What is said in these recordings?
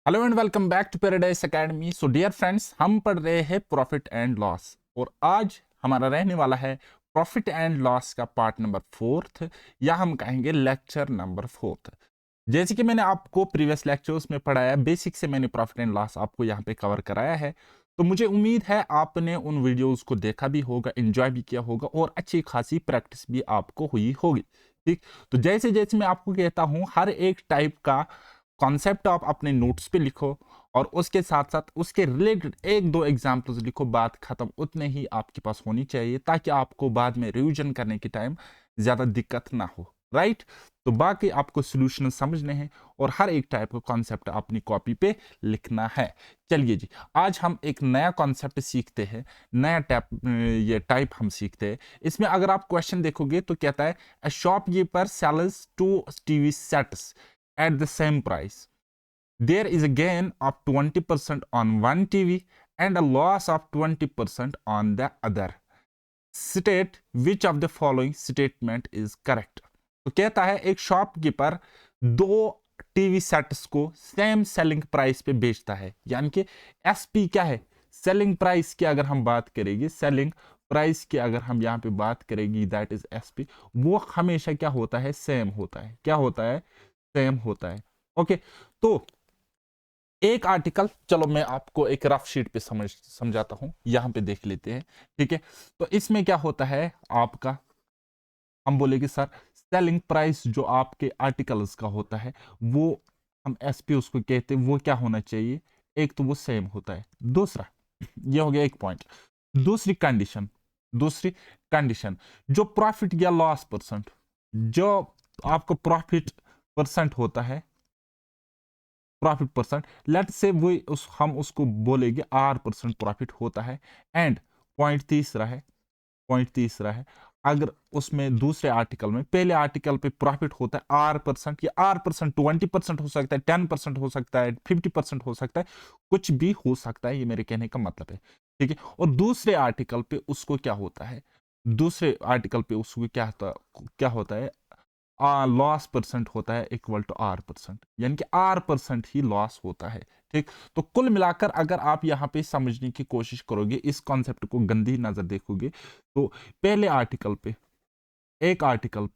Hello and welcome back to Paradise Academy. So dear friends, हम पढ़ रहे हैं प्रॉफिट एंड लॉस और आज हमारा रहने वाला है प्रॉफिट एंड लॉस का पार्ट नंबर 4th या हम कहेंगे लेक्चर नंबर 4th। जैसे कि मैंने आपको प्रीवियस लेक्चर्स में पढ़ाया, बेसिक से मैंने प्रॉफिट एंड लॉस आपको यहाँ पे कवर कराया है। तो मुझे उम्मीद है आपने उन वीडियोस को देखा भी होगा, एंजॉय भी किया होगा और अच्छी खासी प्रैक्टिस भी आपको हुई होगी। ठीक, तो जैसे जैसे मैं आपको कहता हूँ, हर एक टाइप का कॉन्सेप्ट आप अपने नोट्स पे लिखो और उसके साथ साथ उसके रिलेटेड एक दो एग्जाम्पल्स लिखो। बात खत्म, उतने ही आपके पास होनी चाहिए ताकि आपको बाद में रिवीजन करने के टाइम ज्यादा दिक्कत ना हो। राइट, तो बाकी आपको सोल्यूशन समझने हैं और हर एक टाइप का कॉन्सेप्ट अपनी कॉपी पे लिखना है। चलिए जी, आज हम एक नया कॉन्सेप्ट सीखते हैं, नया टाइप हम सीखते हैं। इसमें अगर आप क्वेश्चन देखोगे तो कहता है a shopkeeper sells 2 TV sets at the same price. There is a gain of 20% on one TV and a loss of 20% on the other. State which of the following statement is correct. तो कहता है एक shopkeeper दो TV sets को same selling price पे बेचता है, यानी कि एसपी क्या है, सेलिंग प्राइस की अगर हम बात करेंगे, सेलिंग प्राइस की अगर हम यहाँ पे बात करेंगे, दैट इज एसपी, वो हमेशा क्या होता है, सेम होता है। क्या होता है, सेम होता है। ओके, तो एक आर्टिकल, चलो मैं आपको एक रफ शीट पे समझाता हूं, यहां पे देख लेते हैं। ठीक है, तो इसमें क्या होता है आपका, हम बोलेंगे सर सेलिंग प्राइस जो आपके आर्टिकल्स का होता है वो हम एसपी उसको कहते हैं, वो क्या होना चाहिए, एक तो वो सेम होता है। दूसरा, ये हो गया एक पॉइंट। दूसरी कंडीशन जो प्रॉफिट या लॉस परसेंट, जो आपको प्रॉफिट परसेंट होता है, प्रॉफिट परसेंट, लेट से वो हम उसको बोलेंगे R% प्रॉफिट होता है। एंड पॉइंट तीसरा है अगर उसमें दूसरे आर्टिकल में, पहले आर्टिकल पे प्रॉफिट होता है R%, या R% 20% हो सकता है, 10% हो सकता है, 50% हो सकता है, कुछ भी हो सकता है, ये मेरे कहने का मतलब है। ठीक है, और दूसरे आर्टिकल पे उसको क्या होता है, दूसरे आर्टिकल पे उसको क्या होता है, लॉस परसेंट होता है इक्वल टू R%, यानी कि R% ही लॉस होता है। ठीक, तो कुल मिलाकर अगर आप यहाँ पे समझने की कोशिश करोगे, इस कॉन्सेप्ट को गंदी नजर देखोगे, तो पहले आर्टिकल पे एक आर्टिकल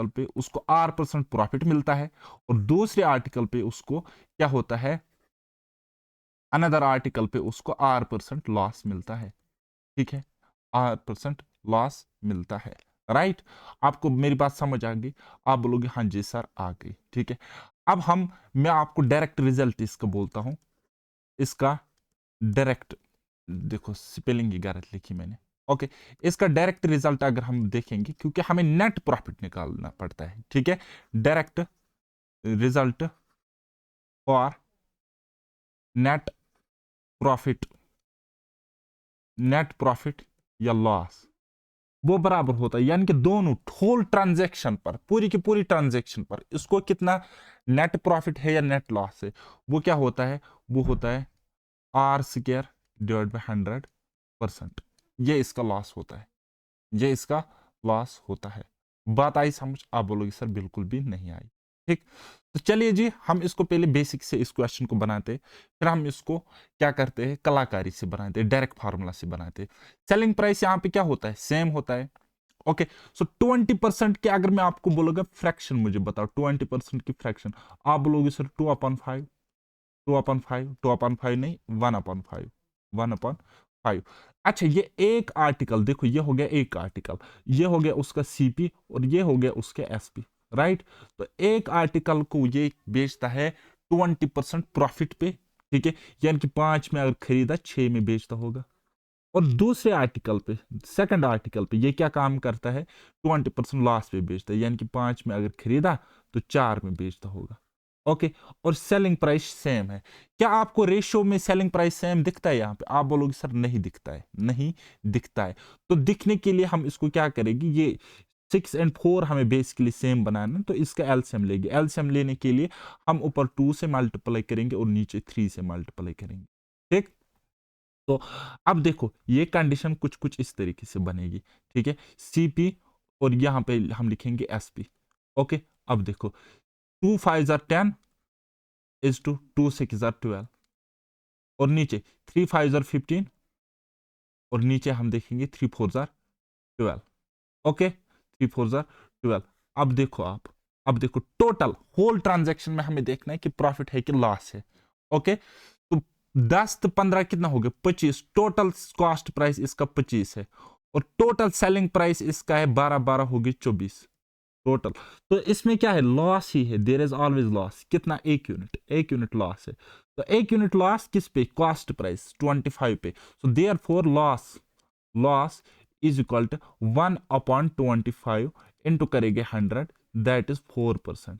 पे उसको R% प्रॉफिट मिलता है और दूसरे आर्टिकल पे उसको क्या होता है, अनदर आर्टिकल पे उसको R% लॉस मिलता है। ठीक है, R% लॉस मिलता है। राइट, आपको मेरी बात समझ आ गई, आप बोलोगे हाँ जी सर आ गई। ठीक है, अब मैं आपको डायरेक्ट रिजल्ट इसका बोलता हूं, इसका डायरेक्ट, देखो स्पेलिंग ही गलत लिखी मैंने। ओके, इसका डायरेक्ट रिजल्ट अगर हम देखेंगे, क्योंकि हमें नेट प्रॉफिट निकालना पड़ता है। ठीक है, direct result for net profit, net profit या लॉस, वो बराबर होता है, यानी कि दोनों होल ट्रांजैक्शन पर, पूरी की पूरी ट्रांजैक्शन पर इसको कितना नेट प्रॉफिट है या नेट लॉस है, वो क्या होता है, वो होता है R² डिवाइड बाय 100%। ये इसका लॉस होता है, ये इसका लॉस होता है। बात आई समझ? आप बोलोगे सर बिल्कुल भी नहीं आई। ठीक, तो चलिए जी, हम इसको पहले बेसिक से इस क्वेश्चन को बनाते हैं, फिर हम इसको क्या करते हैं, कलाकारी से बनाते हैं, डायरेक्ट फार्मूला से बनाते हैं। सेलिंग प्राइस यहाँ पे क्या होता है, सेम होता है। ओके, सो 20% के अगर मैं आपको बोलूंगा फ्रैक्शन मुझे बताओ, 20% की फ्रैक्शन, आप बोलोगे सर 2/5, 2/5 नहीं, 1/5, 1/5। अच्छा, ये एक आर्टिकल देखो, ये हो गया एक आर्टिकल, ये हो गया उसका सीपी और ये हो गया उसके एसपी। राइट, तो एक आर्टिकल को ये बेचता है 20% प्रॉफिट पे। ठीक है, यानी कि 5 में अगर खरीदा 6 में बेचता होगा, और दूसरे आर्टिकल पे, सेकंड आर्टिकल पे ये क्या काम करता है, 20% लॉस पे बेचता है, यानी कि 5 में अगर खरीदा तो 4 में बेचता होगा। ओके, और सेलिंग प्राइस सेम है। क्या आपको रेशियो में सेलिंग प्राइस सेम दिखता है यहाँ पे? आप बोलोगे सर नहीं दिखता है, नहीं दिखता है। तो दिखने के लिए हम इसको क्या करेंगे, ये 6 और 4 हमें बेसिकली सेम बनाना, तो इसका एलसीएम लेंगे। एलसीएम लेने के लिए हम ऊपर 2 से मल्टीप्लाई करेंगे और नीचे 3 से मल्टीप्लाई करेंगे। ठीक, तो अब देखो ये कंडीशन कुछ कुछ इस तरीके से बनेगी। ठीक है, सीपी और यहां पे हम लिखेंगे एसपी। ओके, अब देखो 2 5 10, इज टू 2 6 12 और नीचे 3 5 15 और नीचे हम देखेंगे 3 4 12। ओके 3 4 12। अब देखो अब देखो टोटल होल ट्रांजैक्शन में हमें देखना है कि प्रॉफिट है कि लॉस है। ओके तो 10 तो 15 कितना हो गया 25। टोटल कॉस्ट प्राइस इसका 25 है और टोटल सेलिंग प्राइस इसका है 12 12 होगी 24 टोटल। तो इसमें क्या है लॉस ही है, देयर इज ऑलवेज लॉस। कितना 1 यूनिट लॉस है। तो 1 यूनिट लॉस किस पे कॉस्ट प्राइस 25 पे। So therefore loss is equal to 1/25 into करेंगे 100 दैट इज 4%।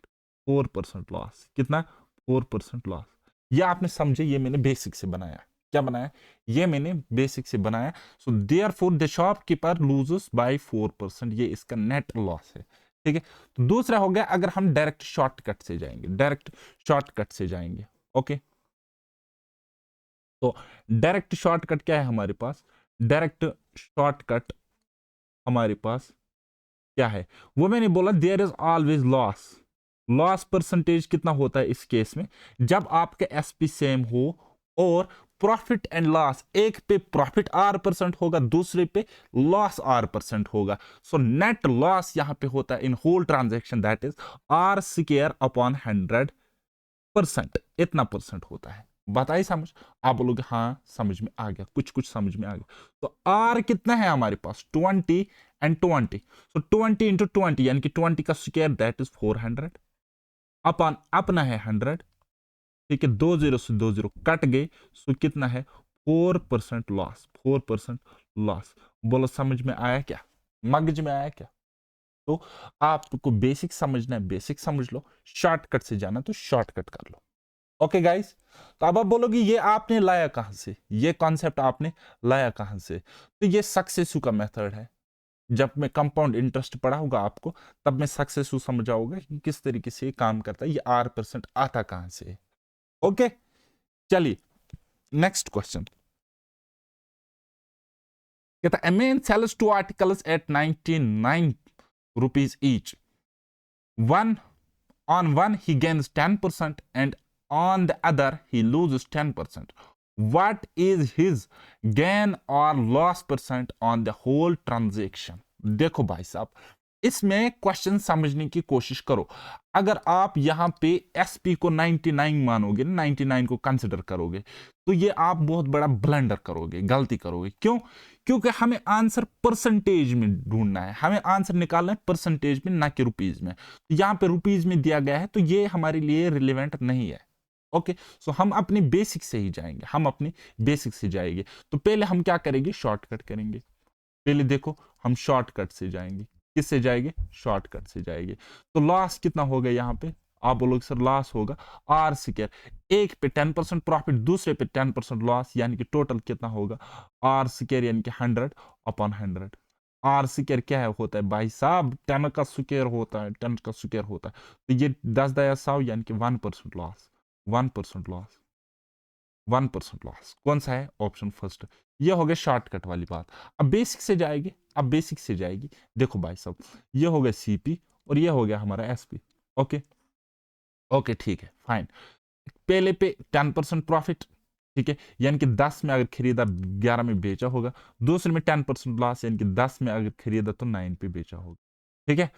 4% लॉस कितना 4% लॉस। ये आपने समझे, ये मैंने बेसिक से बनाया। क्या बनाया ये मैंने बेसिक से बनाया। So therefore the shopkeeper loses by 4%। ये इसका नेट लॉस है। ठीक है तो दूसरा हो गया अगर हम डायरेक्ट शॉर्टकट से जाएंगे ओके तो डायरेक्ट शॉर्टकट क्या है हमारे पास। डायरेक्ट शॉर्टकट हमारे पास क्या है वो मैंने बोला there is always loss percentage कितना होता है इस केस में जब आपके एसपी सेम हो और प्रॉफिट एंड लॉस एक पे प्रॉफिट R% होगा दूसरे पे लॉस R% होगा। सो नेट लॉस यहां पे होता है in whole transaction that is R² इतना परसेंट होता है। बात आई समझ। आप बोलोगे हाँ समझ में आ गया, कुछ समझ में आ गया। तो R कितना है हमारे पास 20 एंड 20। सो 20 इंटू 20 यानी कि 20 का स्क्वायर दैट इज 400 अपन अपना है 100। ठीक है 2 0 से 2 0 कट गए। सो कितना है 4% लॉस। 4% लॉस। बोलो समझ में आया क्या, मगज में आया क्या। तो आपको बेसिक समझना है बेसिक समझ लो, शॉर्टकट से जाना तो शॉर्टकट कर लो। ओके गाइस तो अब आप बोलोगे ये आपने लाया कहां से, ये कॉन्सेप्ट आपने लाया कहां से। तो ये सक्सेसु का मेथड है। जब मैं कंपाउंड इंटरेस्ट पढ़ा होगा आपको तब मैं सक्सेसु समझाऊंगा कि किस तरीके से ये काम करता है, ये R% आता कहां से। ओके चलिए नेक्स्ट क्वेश्चन कहता है man sells 2 articles at 99 rupees each. One on one he gains 10% and on the other he loses 10%. What is his gain or loss percent on the whole transaction? देखो भाई साहब इसमें question समझने की कोशिश करो। अगर आप यहां पे एसपी को 99 मानोगे 99 को कंसिडर करोगे तो ये आप बहुत बड़ा ब्लंडर करोगे, गलती करोगे। क्यों? क्योंकि हमें आंसर परसेंटेज में ढूंढना है, हमें आंसर निकालना है परसेंटेज में ना कि रुपीज में। यहां पे रुपीज में दिया गया है तो ये हमारे लिए रिलेवेंट नहीं है। ओके सो हम अपनी बेसिक से ही जाएंगे, हम अपनी बेसिक से जाएंगे। तो पहले हम क्या करेंगे शॉर्टकट करेंगे। पहले देखो हम शॉर्टकट से जाएंगे। किससे जाएंगे शॉर्टकट से जाएंगे। तो लॉस कितना होगा यहाँ पे आप बोलोगे सर लॉस होगा R²। एक पे 10% प्रॉफिट दूसरे पे 10% लॉस यानी कि टोटल कितना होगा R² यानी कि 100/100। R² क्या है होता है भाई साहब 10 का स्क्वायर होता है, 10 का स्क्वायर होता है। तो ये 10 दया 100 यानी कि 1% लॉस। 1% लॉस 1% लॉस कौन सा है ऑप्शन फर्स्ट। ये हो गया शॉर्टकट वाली बात। अब बेसिक से जाएगी, अब बेसिक से जाएगी। देखो भाई साहब ये हो गया CP और ये हो गया हमारा SP। ओके ओके ठीक है फाइन। पहले पे 10% प्रॉफिट ठीक है यानी कि 10 में अगर खरीदा 11 में बेचा होगा। दूसरे में 10% लॉस यानी कि 10 में अगर खरीदा तो 9 पे बेचा होगा। ठीक है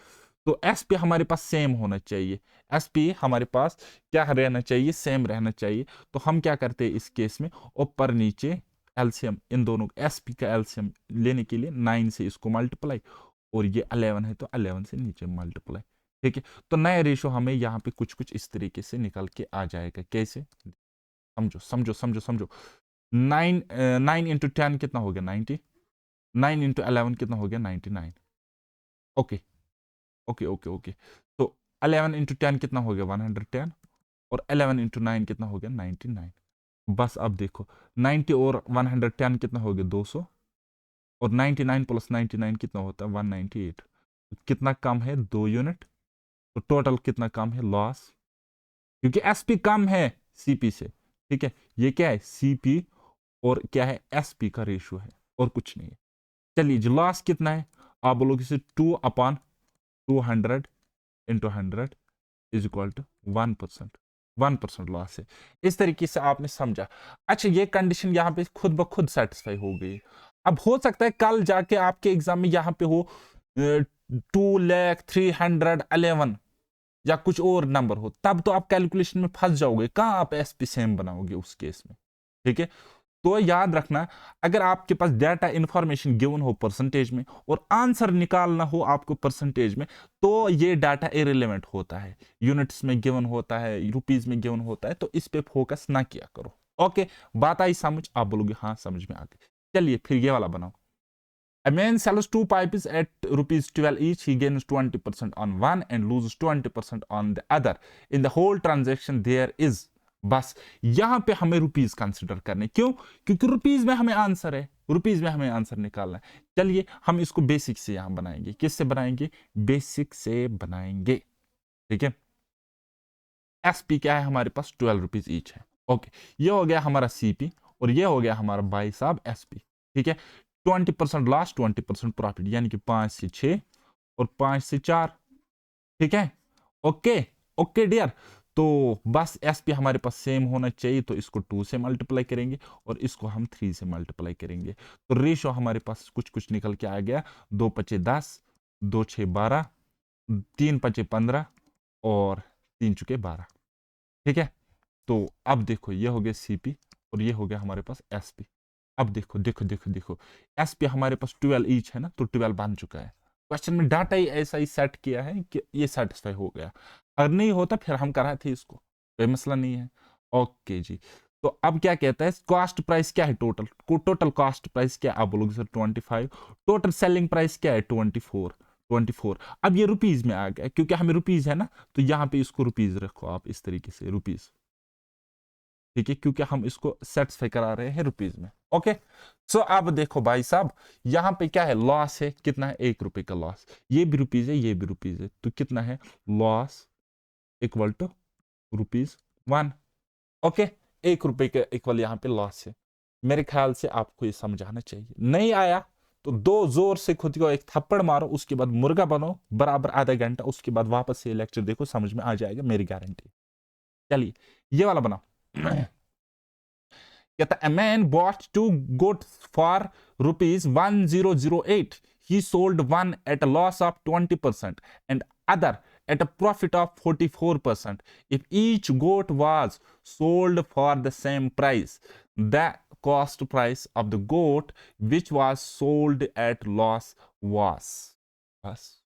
तो SP हमारे पास सेम होना चाहिए। SP हमारे पास क्या रहना चाहिए सेम रहना चाहिए। तो हम क्या करते हैं इस केस में ऊपर नीचे एलसीएम इन दोनों SP का एलसीएम लेने के लिए 9 से इसको मल्टीप्लाई और ये 11 है तो 11 से नीचे मल्टीप्लाई। ठीक है तो नया रेशो हमें यहाँ पे कुछ कुछ इस तरीके से निकल के आ जाएगा। कैसे समझो समझो समझो समझो। 9 इंटू 10 कितना हो गया 90। 9 इंटू 11 कितना हो गया 99। ओके ओके ओके ओके तो 11 इंटू 10 कितना हो गया 110 और 11 इंटू 9 कितना हो गया 99। बस अब देखो 90 और 110 कितना हो गया 200 और 99 प्लस 99 कितना होता है 198। कितना कम है 2 यूनिट। तो टोटल कितना कम है लॉस क्योंकि SP कम है CP से। ठीक है ये क्या है CP और क्या है SP का रेशियो है और कुछ नहीं है। चलिए जो लॉस कितना है आप बोलोगे इसे 2/200 into 100 is equal to 1%। 1% loss है। इस तरीके से आपने समझा। अच्छा, ये कंडीशन यहाँ पे खुद ब खुद सेटिस्फाई हो गई। अब हो सकता है कल जाके आपके एग्जाम में यहाँ पे हो 2,03,11 या कुछ और नंबर हो, तब तो आप कैलकुलेशन में फंस जाओगे। कहाँ आप एसपी सेम बनाओगे उस केस में? ठीक है, तो याद रखना, अगर आपके पास डाटा इंफॉर्मेशन गिवन हो परसेंटेज में और आंसर निकालना हो आपको परसेंटेज में, तो ये डाटा इरेलेवेंट होता है। यूनिट्स में गिवन होता है, रुपीज में गिवन होता है, तो इस पे फोकस ना किया करो। ओके, बात आई समझ? आप बोलोगे हाँ समझ में आ गई। चलिए फिर ये वाला बनाओ। A man sells two pipes at rupees 12 each. He gains 20% on one and loses 20% on the other. In the whole transaction, there is, बस यहां पे हमें रुपीज कंसिडर करने। क्यों? क्योंकि रुपीज में हमें आंसर है, रुपीज में हमें आंसर निकालना है। चलिए हम इसको बेसिक से यहां बनाएंगे। किससे बनाएंगे? बेसिक से बनाएंगे। ठीक है, एसपी क्या है हमारे पास? 12 रुपीज ईच है। ओके, ये हो गया हमारा सीपी और ये हो गया हमारा भाई साहब एसपी। ठीक है, 20% लॉस, 20% प्रॉफिट, यानी कि 5 से 6 और 5 से 4। ठीक है, ओके ओके डियर। तो बस एसपी हमारे पास सेम होना चाहिए, तो इसको 2 से मल्टीप्लाई करेंगे और इसको हम 3 से मल्टीप्लाई करेंगे। तो रेशो हमारे पास कुछ कुछ निकल के आ गया। 2 पचे 10, 2 6 12, 3 पचे 15 और 3 चुके 12। ठीक है, तो अब देखो ये हो गया सीपी और ये हो गया हमारे पास एसपी। अब देखो देखो देखो देखो, एसपी हमारे पास 12 ईच है ना, तो 12 बन चुका है। क्वेश्चन में डाटा ही ऐसा ही सेट किया है कि ये सेटिस्फाई हो गया। अगर नहीं होता फिर हम कराए थे इसको, कोई मसला नहीं है। ओके जी, तो अब क्या कहता है? कॉस्ट प्राइस क्या है? टोटल टोटल कॉस्ट प्राइस क्या? आप बोलोगे सर 25। टोटल सेलिंग प्राइस क्या है? 24 24। अब ये रुपीज में आ गया, क्योंकि हमें रुपीज है ना, तो यहाँ पे इसको रुपीज रखो आप इस तरीके से, रुपीज। ठीक है, क्योंकि हम इसको सेटिस्फाई करा रहे हैं रुपीज में। ओके, सो अब देखो भाई साहब, यहां पे क्या है? लॉस है। कितना है? 1 रुपए का लॉस। ये भी रुपीज है, ये भी रुपीज है, तो कितना है? Loss equal to rupees 1। Okay, 1 रुपए के इक्वल यहां पे लॉस है। मेरे ख्याल से आपको ये समझाना चाहिए। नहीं आया तो दो जोर से खुद को एक थप्पड़ मारो, उसके बाद मुर्गा बनो बराबर आधा घंटा, उसके बाद वापस से लेक्चर देखो, समझ में आ जाएगा, मेरी गारंटी। चलिए ये वाला बनाओ। कहता a man bought two goats for rupees 1008. He sold one at a loss of 20% and other at a profit of 44%. If each goat was sold for the same price, the cost price of the goat which was sold at loss was, बस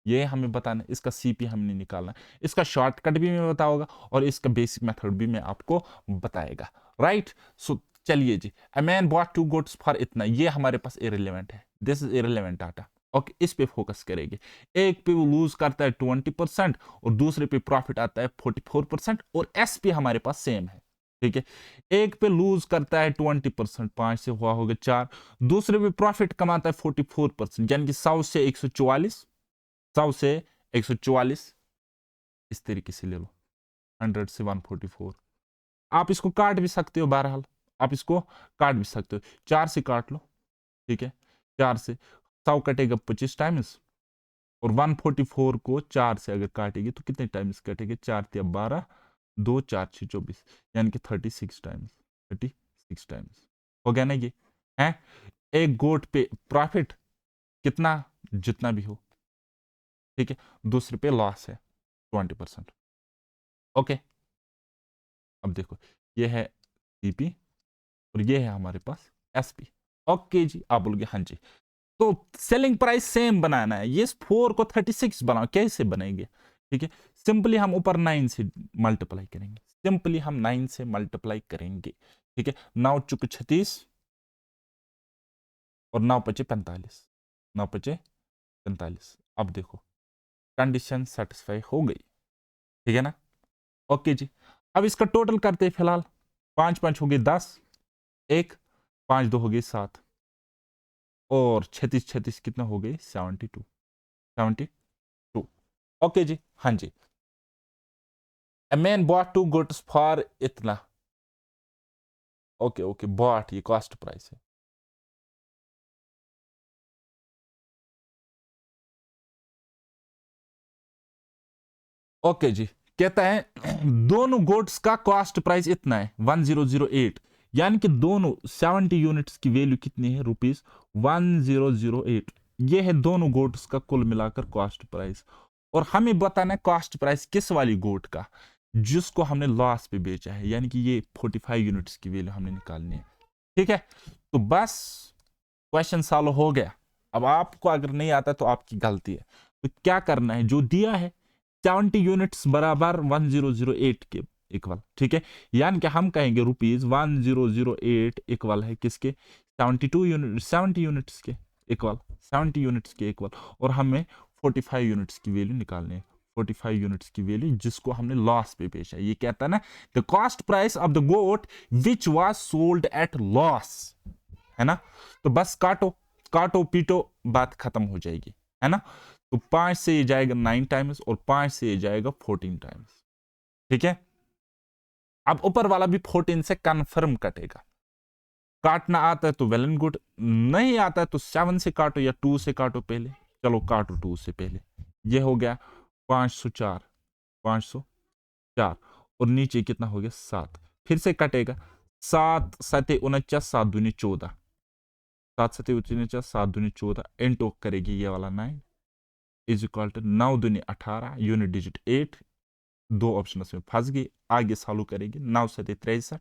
ये हमें बताना। इसका CP हमने निकालना, इसका shortcut भी मैं बताऊंगा और इसका बेसिक मेथड भी मैं आपको बताएगा। राइट, सो चलिए जी, a man bought 2 goats for इतना, ये हमारे पास इरेलीवेंट है, this is irrelevant data. Okay, इस पे फोकस करेंगे। एक पे वो लूज करता है 20% और दूसरे पे प्रॉफिट आता है 44% और एस पे हमारे पास सेम है। ठीक है, एक पे लूज करता है 20%, 5 से हुआ होगा 4, दूसरे पे प्रॉफिट कमाता है 44%, यानी कि 100 से 144, 100 से 144, इस तरीके से ले लो। 100 से 144, आप इसको काट भी सकते हो, बहरहाल आप इसको काट भी सकते हो, 4 से काट लो। ठीक है, 4 से 100 कटेगा 25 टाइम्स और 144 को 4 से अगर काटेगी तो कितने टाइम्स कटेंगे? 4 या 12, 2 4 6 24, यानी कि 36 टाइम्स, 36 टाइम्स हो गया ना ये है। एक गोट पे प्रॉफिट कितना? जितना भी हो। ठीक है, दूसरे पे लॉस है 20%। ओके, अब देखो ये है सीपी और ये है हमारे पास एसपी। ओके जी, आप बोलोगे हाँ जी, तो सेलिंग प्राइस सेम बनाना है, ये 4 को 36 बनाओ, कैसे बनेंगे? ठीक है, सिंपली हम ऊपर 9 से मल्टीप्लाई करेंगे, सिंपली हम 9 से मल्टीप्लाई करेंगे। ठीक है, 9 चुक 36 और 9 पचे 45, 9 पचे 45। अब देखो कंडीशन सेटिस्फाई हो गई। ठीक है ना? ओके जी, अब इसका टोटल करते हैं फिलहाल। 5 5 हो गए 10, 1 5 2 हो गए 7 और 36 36 कितना हो गए? 72, 72। ओके जी, हाँ जी। A man bought 2 goods for इतना। ओके ओके, bought ये कॉस्ट प्राइस है। ओके जी, कहता है दोनों गोट्स का कॉस्ट प्राइस इतना है 1008, यानी कि दोनों 70 यूनिट्स की वैल्यू कितनी है रुपीस 1008। ये है दोनों गोट्स का कुल मिलाकर कॉस्ट प्राइस। और हमें बताना है कॉस्ट प्राइस किस वाली गोट का, जिसको हमने लॉस पे बेचा है, यानी कि ये 45 यूनिट्स की वैल्यू हमने निकालनी है। ठीक है, तो बस क्वेश्चन सॉल्व हो गया। अब आपको अगर नहीं आता तो आपकी गलती है। तो क्या करना है, जो दिया है 70 यूनिट्स बराबर 1008 के इक्वल, ठीक है, यानी कि हम कहेंगे रुपीज 1008 इक्वल है किसके 72 यूनिट 70 यूनिट्स के इक्वल, 70 यूनिट्स के इक्वल। और हमें 45 यूनिट्स की वैल्यू निकालनी है, 45 यूनिट्स की वैल्यू जिसको हमने लॉस पे बेचा। ये कहता है ना the cost price of the goat which was sold at loss, है ना। तो बस काटो काटो पीटो, बात खत्म हो जाएगी, है ना। तो 5 से ये जाएगा 9 टाइम्स और 5 से ये जाएगा 14 टाइम्स। ठीक है, अब ऊपर वाला भी 14 से कंफर्म कटेगा। काटना आता है तो वेल एंड गुड, नहीं आता है तो 7 से काटो या 2 से काटो पहले। चलो काटो 2 से पहले, ये हो गया 504, 504 और नीचे कितना हो गया 7। फिर से कटेगा 7 7 49, 7 दूनी 14, 7 7 49, 7 दूनी 14 इंटू करेगी ये वाला 9 इज इक्वल टू 9 दूनी 18 यूनिट डिजिट 8। दो ऑप्शन में फंस गई, आगे सॉल्व करेंगे 9 7 63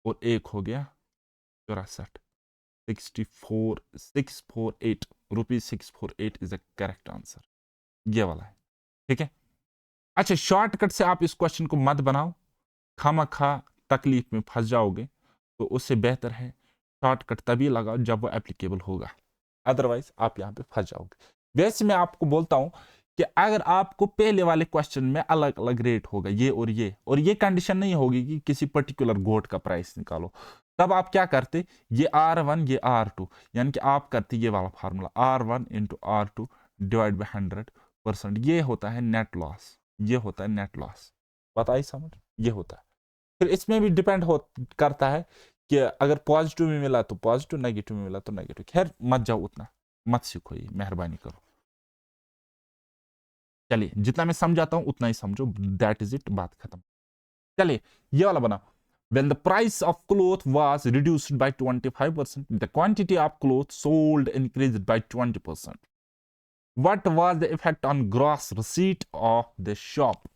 और एक हो गया 64, 64 648 rupees 648 is the correct answer, ये वाला है। ठीक है, अच्छा शॉर्टकट से आप इस क्वेश्चन को मत बनाओ, खामा खा तकलीफ में फंस जाओगे। तो उससे बेहतर है शॉर्टकट तभी लगाओ जब वो एप्लीकेबल होगा, अदरवाइज आप यहाँ पे फंस जाओगे। वैसे मैं आपको बोलता हूं कि अगर आपको पहले वाले क्वेश्चन में अलग अलग रेट होगा ये और ये कंडीशन नहीं होगी कि किसी पर्टिकुलर गोट का प्राइस निकालो, तब आप क्या करते, ये R1 ये R2, यानी कि आप करते ये वाला formula R1 into R2 divide by 100%, ये होता है नेट लॉस, ये होता है नेट लॉस। बात आई समझ, ये होता है। फिर इसमें भी डिपेंड हो करता है कि अगर पॉजिटिव में मिला तो पॉजिटिव, नेगेटिव में मिला तो नेगेटिव। खैर मत जाओ उतना, मत सीखो, ये मेहरबानी करो। चलिए जितना मैं समझाता हूं उतना ही समझो, दैट इज इट, बात खत्म। चलिए ये वाला बना, when the price of cloth was reduced by 25%, the quantity of cloth sold increased by 20%. What was the effect on gross receipt of the shop?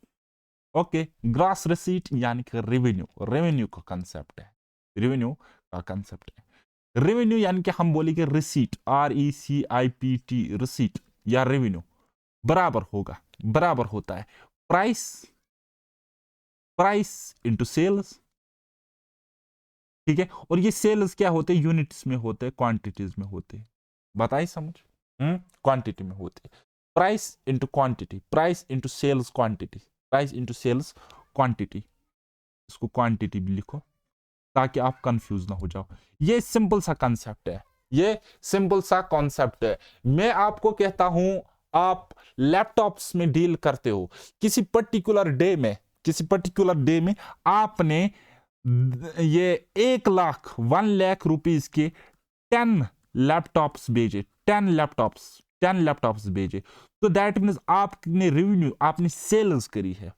Okay, gross receipt यानी कि revenue, revenue का concept है, revenue का concept है। Revenue यानी कि हम बोलेंगे रिसीट, RECIPT, रिसीट या रेवेन्यू बराबर होगा, बराबर होता है प्राइस, प्राइस इंटू सेल्स। ठीक है, और ये सेल्स क्या होते हैं, यूनिट्स में होते हैं, क्वांटिटीज में होते हैं, बताइए समझ, क्वांटिटी में होते हैं। Price into quantity, price into sales quantity, price into sales quantity, इसको क्वांटिटी भी लिखो ताकि आप कंफ्यूज ना हो जाओ। ये सिंपल सा कंसेप्ट है, ये सिंपल सा कॉन्सेप्ट है। मैं आपको कहता हूं आप लैपटॉप्स में डील करते हो, किसी पर्टिकुलर डे में, किसी पर्टिकुलर डे में आपने ये 1 लाख रुपीस के 10 लैपटॉप्स भेजे, 10 लैपटॉप्स भेजे, तो दैट मीन्स आपने रेवेन्यू, आपने सेल्स करी है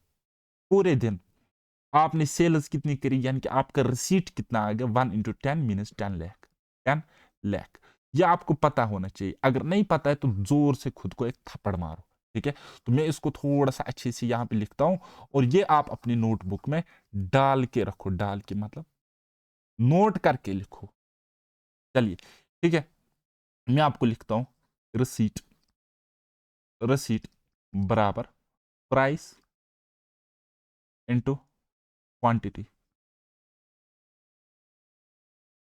पूरे दिन, आपने सेल्स कितनी करी, यानी कि आपका रिसीट कितना आ गया, 1 × 10 मीन्स 10 लाख, 10 लाख। ये आपको पता होना चाहिए, अगर नहीं पता है तो जोर से खुद को एक थप्पड़ मारो। ठीक है, तो मैं इसको थोड़ा सा अच्छे से यहाँ पे लिखता हूं और ये आप अपनी नोटबुक में डाल के रखो, डाल के मतलब नोट करके लिखो। चलिए ठीक है, मैं आपको लिखता हूं रिसीट, रिसीट बराबर प्राइस इंटू क्वांटिटी।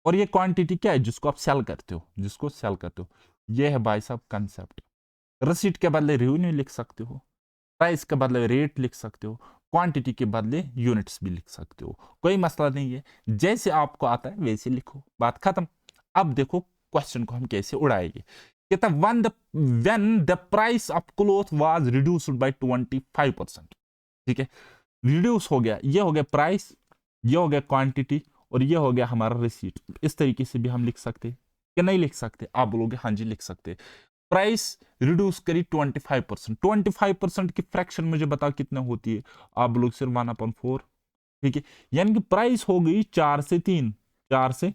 और ये क्वांटिटी क्या है, जिसको आप सेल करते हो, जिसको सेल करते हो, ये है भाई साहब कंसेप्ट। रिसीट के बदले रेवेन्यू लिख सकते हो, प्राइस के बदले रेट लिख सकते हो, क्वांटिटी के बदले यूनिट्स भी लिख सकते हो, कोई मसला नहीं है, जैसे आपको आता है वैसे लिखो, बात खत्म। अब देखो क्वेश्चन को हम कैसे उड़ाएंगे। कहता when the price of cloth was reduced by 25%। ठीक है, रिड्यूस हो गया, ये हो गया प्राइस, ये हो गया क्वांटिटी और ये हो गया हमारा रिसीट। इस तरीके से भी हम लिख सकते कि नहीं लिख सकते, आप बोलोगे हाँ जी लिख सकते। प्राइस रिड्यूस करी 25%, 25% की फ्रैक्शन मुझे बताओ कितना होती है, आप लोग सिर्फ 1/4, ठीक है, यानी कि प्राइस हो गई 4 से 3, 4 से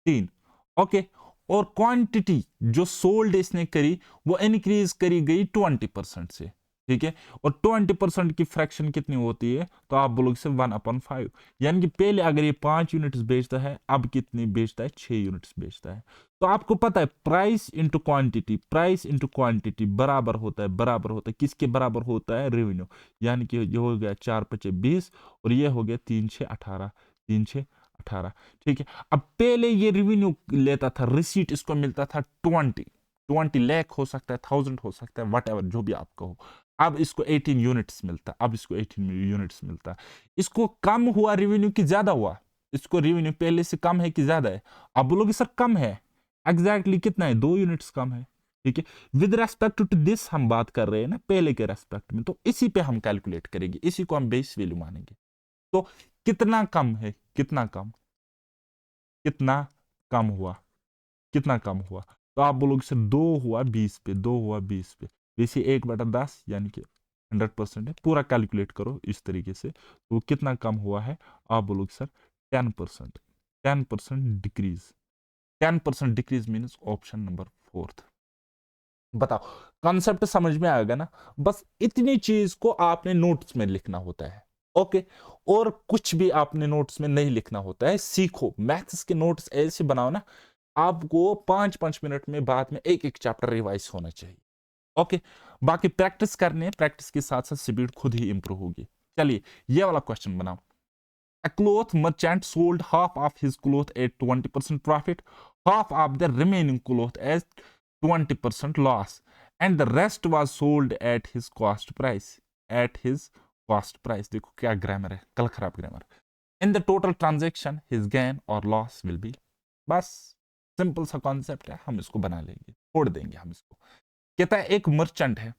3, ओके। और क्वांटिटी जो सोल्ड इसने करी वो इंक्रीज करी गई 20% से, ठीक है, और 20% की फ्रैक्शन कितनी होती है, तो आप बोलोगे सिर्फ 1/5, यानी कि पहले अगर ये 5 यूनिट्स बेचता है, अब कितनी बेचता है, 6 यूनिट्स बेचता है। तो आपको पता है price into quantity, price into quantity बराबर होता है, बराबर होता है किसके बराबर होता है, रेवेन्यू, यानी कि ये हो गया 4×5 = 20 और ये हो गया 3×6 = 18, 3×6 = 18, ठीक है। अब पहले ये रेवेन्यू लेता था, रिसीट इसको मिलता था 20 लाख हो सकता है, 1000 हो सकता है, वट जो भी आप कहो। अब इसको 18 यूनिट्स मिलता, अब इसको 18 यूनिट्स मिलता, इसको कम हुआ रेवेन्यू कि ज्यादा हुआ, इसको रेवेन्यू पहले से कम है कि ज्यादा है, अब बोलोगे सर कम है, एग्जैक्टली कितना है, 2 यूनिट्स कम है, ठीक है। विद रेस्पेक्ट टू दिस हम बात कर रहे हैं ना, पहले के रेस्पेक्ट में, तो इसी पे हम कैलकुलेट करेंगे, इसी को हम बेस वैल्यू मानेंगे। तो कितना कम है, कितना कम, कितना कम हुआ, कितना कम हुआ, तो आप बोलोगे सर 2 हुआ 20 पे, 2 हुआ 20 पे, वैसे 1/10 यानी कि 100% है, पूरा कैलकुलेट करो इस तरीके से, तो कितना कम हुआ है, आप बोलोगे sir 10%, 10% decrease, 10% decrease means option number 4। बताओ कॉन्सेप्ट समझ में आएगा ना, बस इतनी चीज को आपने नोट्स में लिखना होता है, ओके। और कुछ भी आपने नोट्स में नहीं लिखना होता है, सीखो मैथ्स के नोट्स ऐसे बनाओ ना, आपको 5-5 मिनट में बाद में एक एक चैप्टर रिवाइज होना चाहिए, ओके। बाकी प्रैक्टिस करने, प्रैक्टिस के साथ साथ स्पीड खुद ही इंप्रूव होगी। चलिए ये वाला क्वेश्चन बनाओ, a cloth merchant sold half of his cloth at 20% profit, half of the remaining cloth at 20% loss, and the rest was sold at his cost price. At his cost price. देखो क्या grammar है, कल खराब grammar. In the total transaction, his gain or loss will be। बस simple सा concept है, हम इसको बना लेंगे, छोड़ देंगे हम इसको। कहता है एक मर्चेंट है,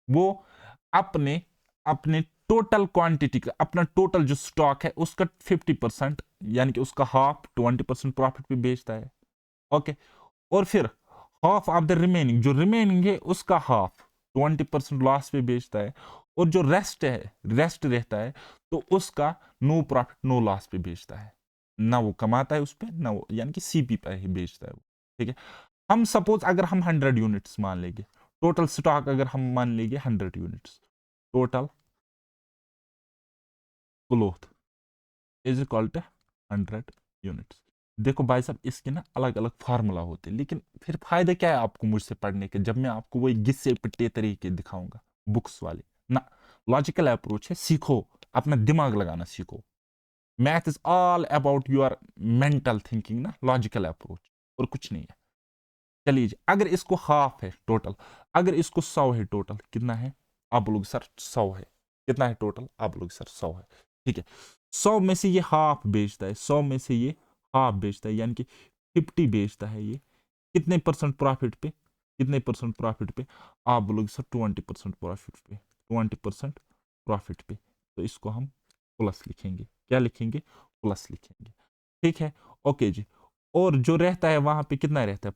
वो अपने अपने टोटल क्वांटिटी का, अपना टोटल जो स्टॉक है उसका 50% यानी कि उसका हाफ 20% प्रॉफिट पे बेचता है, ओके। और फिर हाफ ऑफ द रिमेनिंग, जो रिमेनिंग है उसका हाफ 20% लॉस पे बेचता है, और जो रेस्ट है, रेस्ट रहता है, तो उसका नो प्रॉफिट नो लॉस पे बेचता है, ना वो कमाता है उस पर, ना वो यानी कि सीपी पे ही बेचता है वो, ठीक है। हम सपोज अगर हम 100 यूनिट्स मान लेंगे, टोटल स्टॉक अगर हम मान लेंगे 100 units, total cloth is equal to 100 units. देखो भाई साहब इसके ना अलग अलग फार्मूला होते हैं, लेकिन फिर फायदा क्या है आपको मुझसे पढ़ने के, जब मैं आपको वही गिस्से पिट्टे तरीके दिखाऊंगा बुक्स वाले ना। लॉजिकल अप्रोच है, सीखो, अपना दिमाग लगाना सीखो। Math is all about your mental thinking ना, लॉजिकल अप्रोच, और कुछ नहीं है। चलिए जी, अगर इसको हाफ है टोटल, अगर इसको 100 है टोटल, कितना है, आप लोग सर 100 है, कितना है टोटल, आप लोग सर 100 है, ठीक है। 100 में से ये हाफ बेचता है, 100 में से ये हाफ बेचता है, यानी कि 50 बेचता है ये, कितने परसेंट प्रॉफिट पे, कितने परसेंट प्रॉफिट पे, आप बोलोगे सर 20% प्रॉफिट पे, 20% प्रॉफिट पे, तो इसको हम प्लस लिखेंगे, क्या लिखेंगे, प्लस लिखेंगे, ठीक है, ओके जी। और जो रहता है वहां पे कितना रहता है,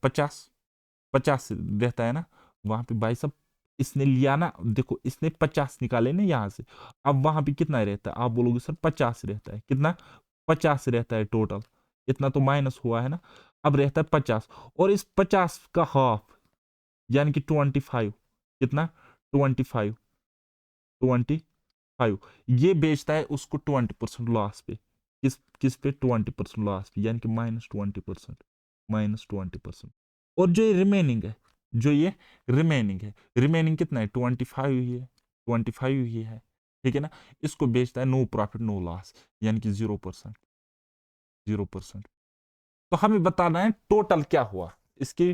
50 रहता है ना, वहां पे भाई साहब इसने लिया ना, देखो इसने 50 निकाले ना यहाँ से, अब वहां पे कितना रहता है, आप बोलोगे सर 50 रहता है, कितना, 50 रहता है टोटल, इतना तो माइनस हुआ है ना, अब रहता है 50, और इस 50 का हाफ यानी कि 25, कितना, 25, 25 ये बेचता है उसको 20% लॉस पे, किस किस पे, 20% लॉस पे, यानी कि -20%, -20%। और जो ये रिमेनिंग है, जो ये रिमेनिंग है, रिमेनिंग कितना है, 25 ही है, 25 ही है, ठीक है ना, इसको बेचता है नो प्रॉफिट नो लॉस, यानी कि 0%, 0%। तो हमें बताना है टोटल क्या हुआ, इसकी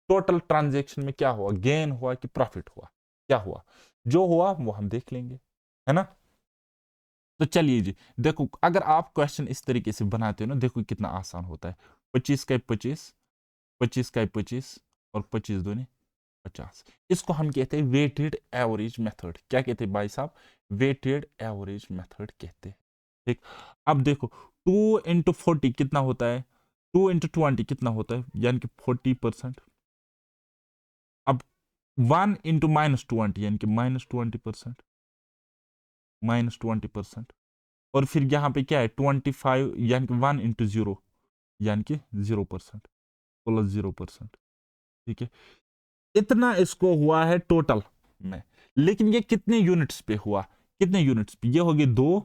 टोटल ट्रांजेक्शन में क्या हुआ, गेन हुआ कि प्रॉफिट हुआ, क्या हुआ, जो हुआ वो हम देख लेंगे, है ना। तो चलिए जी, देखो अगर आप क्वेश्चन इस तरीके से बनाते हो ना, देखो कितना आसान होता है, 25 का 25, 25 का 25, और 25 दूनी 50, इसको हम कहते हैं वेटेड एवरेज मेथड, क्या कहते हैं भाई साहब, वेटेड एवरेज मेथड कहते हैं, ठीक। अब देखो 2 × 40 कितना होता है, 2 × 20 कितना होता है, यानी कि 40%, अब 1 इंटू -20 यानी कि -20%, -20%। और फिर यहाँ पे क्या है 25 यानी कि 1 इंटू 0 यानी कि 0% प्लस 0%। ठीक है, इतना इसको हुआ है टोटल में। लेकिन ये कितने यूनिट्स पे हुआ, कितने यूनिट्स पे? ये हो गए 2,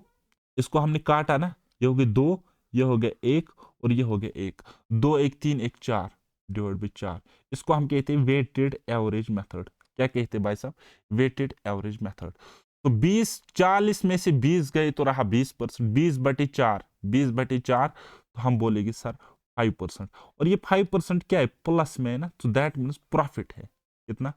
इसको हमने काटा ना, ये हो गए 2, ये हो गया 1 और ये हो गया 1। 2 1 3 1 4 डिवाइड बाई 4। इसको हम कहते हैं वेटेड एवरेज मेथड। क्या कहते हैं भाई साहब? Weighted average method. तो 20 40 में से 20 गए तो रहा 20%, 20/4, 20/4 तो हम बोलेंगे सर 5%। और ये 5% क्या है? प्लस में है ना, तो दैट मीन्स प्रॉफिट है। कितना?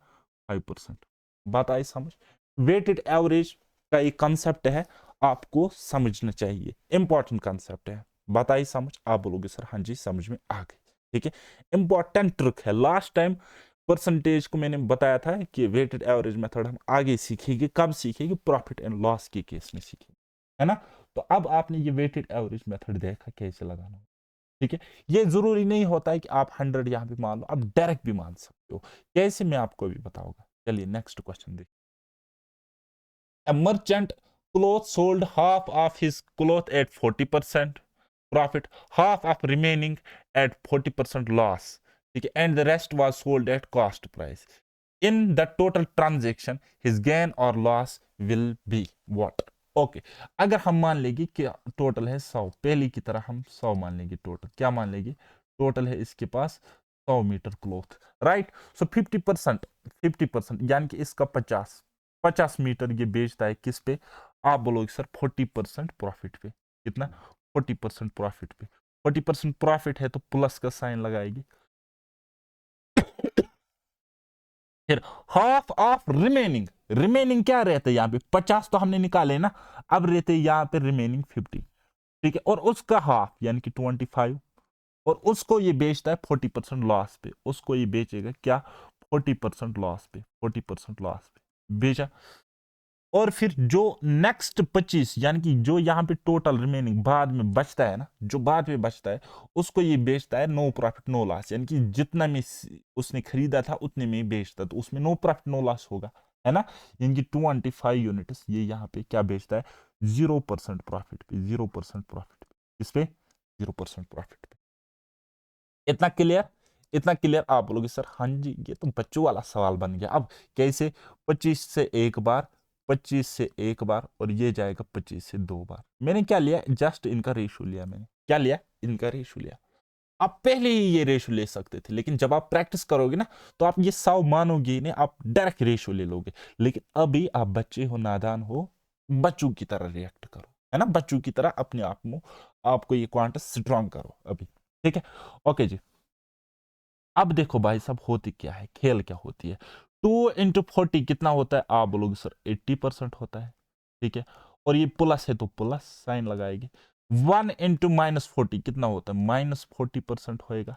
5%। बात आई समझ? वेटेड एवरेज का एक कंसेप्ट है, आपको समझना चाहिए, इंपॉर्टेंट कंसेप्ट है। बात आई समझ? आप बोलोगे सर हाँ जी समझ में आ गई। ठीक है, इंपॉर्टेंट ट्रिक है। लास्ट टाइम परसेंटेज को मैंने बताया था कि वेटेड एवरेज मेथड हम आगे सीखेंगे। कब सीखेंगे? प्रॉफिट एंड लॉस के केस में सीखेंगे, है ना। तो अब आपने ये वेटेड एवरेज मेथड देखा कैसे लगाना है। ठीक है, ये जरूरी नहीं होता है कि आप 100 यहां पे मान लो, आप डायरेक्ट भी मान सकते हो। कैसे? मैं आपको भी बताऊंगा। चलिए नेक्स्ट क्वेश्चन देखिए। A merchant cloth sold half of his cloth at 40% profit, half of remaining at 40% loss. ठीक है, and the rest was sold at cost price. In the total transaction, his gain or loss will be what? Okay अगर हम मान लेंगे कि total है 100, पहले की तरह हम 100 मान लेंगे। टोटल क्या मान लेंगे? टोटल है इसके पास 100 मीटर क्लोथ, राइट। सो 50%, 50% यानी कि इसका 50 मीटर ये बेचता है किस पे? आप बोलोगे सर 40% प्रॉफिट पे। कितना? 40% प्रॉफिट पे। 40% प्रॉफिट है तो प्लस का साइन लगाएगी। फिर हाफ ऑफ रिमेनिंग, रिमेनिंग क्या रहता है यहाँ पे? 50 तो हमने निकाले ना, अब रहते यहाँ पे रिमेनिंग 50। ठीक है, और उसका हाफ यानी कि 25, और उसको ये बेचता है 40% लॉस पे। उसको ये बेचेगा क्या? 40% लॉस पे, 40% लॉस पे बेचा। और फिर जो नेक्स्ट 25 यानी कि जो यहाँ पे टोटल रिमेनिंग बाद में बचता है ना, जो बाद में बचता है उसको ये बेचता है नो प्रॉफिट नो लॉस, यानी कि जितना में उसने खरीदा था उतने में ही बेचता, तो उसमें नो प्रॉफिट नो लॉस होगा, है ना। यानी कि 25 यूनिट्स ये यहाँ पे क्या बेचता है? 0% प्रॉफिट पे, 0% प्रॉफिट पे। किस पे? 0% प्रॉफिट पे। इतना क्लियर? इतना क्लियर? आप बोलोगे सर हाँ जी ये तो बच्चों वाला सवाल बन गया। अब कैसे? 25 से एक बार, 25 से एक बार, और ये जाएगा 25 से दो बार। मैंने क्या लिया? जस्ट इनका रेशियो लिया। मैंने क्या लिया? इनका रेशियो लिया। आप पहले ही ये रेशियो ले सकते थे, लेकिन जब आप प्रैक्टिस करोगे ना तो आप ये 100 मानोगे नहीं, आप डायरेक्ट रेशियो ले लोगे। लेकिन अभी आप बच्चे हो, नादान हो, बच्चों की तरह रिएक्ट करो, है ना। बच्चों की तरह अपने आप में आपको ये क्वांटस स्ट्रांग करो अभी। ठीक है, ओके जी। अब देखो भाई साहब होती क्या है, खेल क्या होती है। 2 × 40 कितना होता है? आप बोलोगे सर 80% होता है। ठीक है, और ये प्लस है तो प्लस साइन लगाएगी। 1 × -40 कितना होता है? -40% होएगा।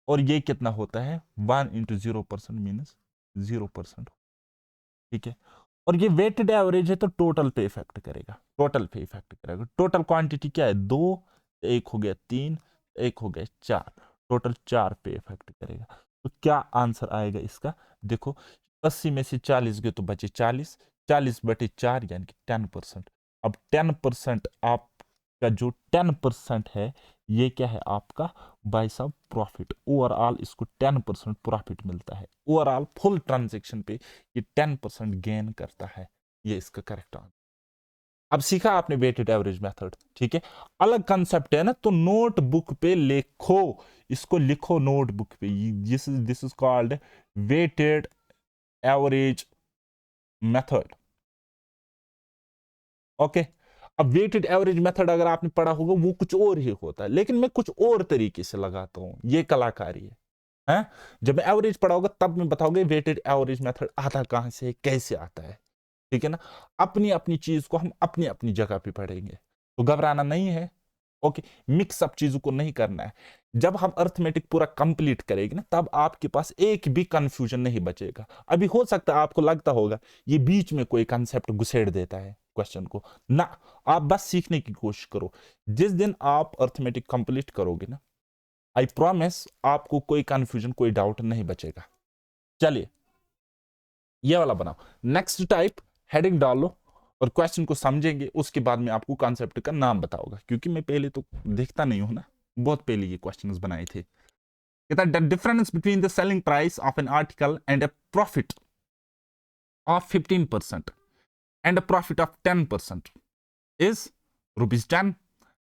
और ये कितना होता है? 1 × 0% मीनस 0%। ठीक है, और ये वेटेड एवरेज है तो टोटल पे इफेक्ट करेगा, टोटल पे इफेक्ट करेगा। टोटल क्वांटिटी क्या है? 2, एक हो गया 3, एक हो गया 4, टोटल 4 पे इफेक्ट करेगा। तो क्या आंसर आएगा इसका? देखो 80 में से 40 गए तो बचे 40, 40/4 यानी कि 10%। अब 10% आपका जो 10% है ये क्या है आपका भाई साहब? प्रॉफिट। ओवरऑल इसको 10% प्रॉफिट मिलता है। ओवरऑल फुल ट्रांजेक्शन पे ये 10% गेन करता है। ये इसका करेक्ट आंसर। अब सीखा आपने वेटेड एवरेज मेथड। ठीक है, अलग कंसेप्ट है ना, तो नोटबुक पे लिखो, इसको लिखो नोटबुक पे। This is called weighted average method. Okay, अब वेटेड एवरेज मेथड अगर आपने पढ़ा होगा वो कुछ और ही होता है, लेकिन मैं कुछ और तरीके से लगाता हूं, ये कलाकारी है। हैं? जब मैं एवरेज पढ़ा होगा तब मैं बताओगे वेटेड एवरेज मेथड आता कहां से है, कैसे आता है। ठीक है ना, अपनी अपनी चीज को हम अपनी अपनी जगह पे पढ़ेंगे, तो घबराना नहीं है। ओके, मिक्स अप चीजों को नहीं करना है। जब हम अर्थमेटिक पूरा कंप्लीट करेंगे ना तब आपके पास एक भी कंफ्यूजन नहीं बचेगा। अभी हो सकता है आपको लगता होगा ये बीच में कोई कंसेप्ट घुसेड़ देता है क्वेश्चन को ना, आप बस सीखने की कोशिश करो। जिस दिन आप अर्थमेटिक कंप्लीट करोगे ना, आई प्रॉमिस आपको कोई कंफ्यूजन कोई डाउट नहीं बचेगा। चलिए ये वाला बनाओ। नेक्स्ट टाइप, हेडिंग डाल लो और क्वेश्चन को समझेंगे, उसके बाद में आपको कॉन्सेप्ट का नाम बताऊंगा, क्योंकि मैं पहले तो देखता नहीं हूं ना, बहुत पहले ये क्वेश्चंस बनाए थे। कहता है the difference between the selling price of an article and a profit of 15% and a profit of 10% is ₹10।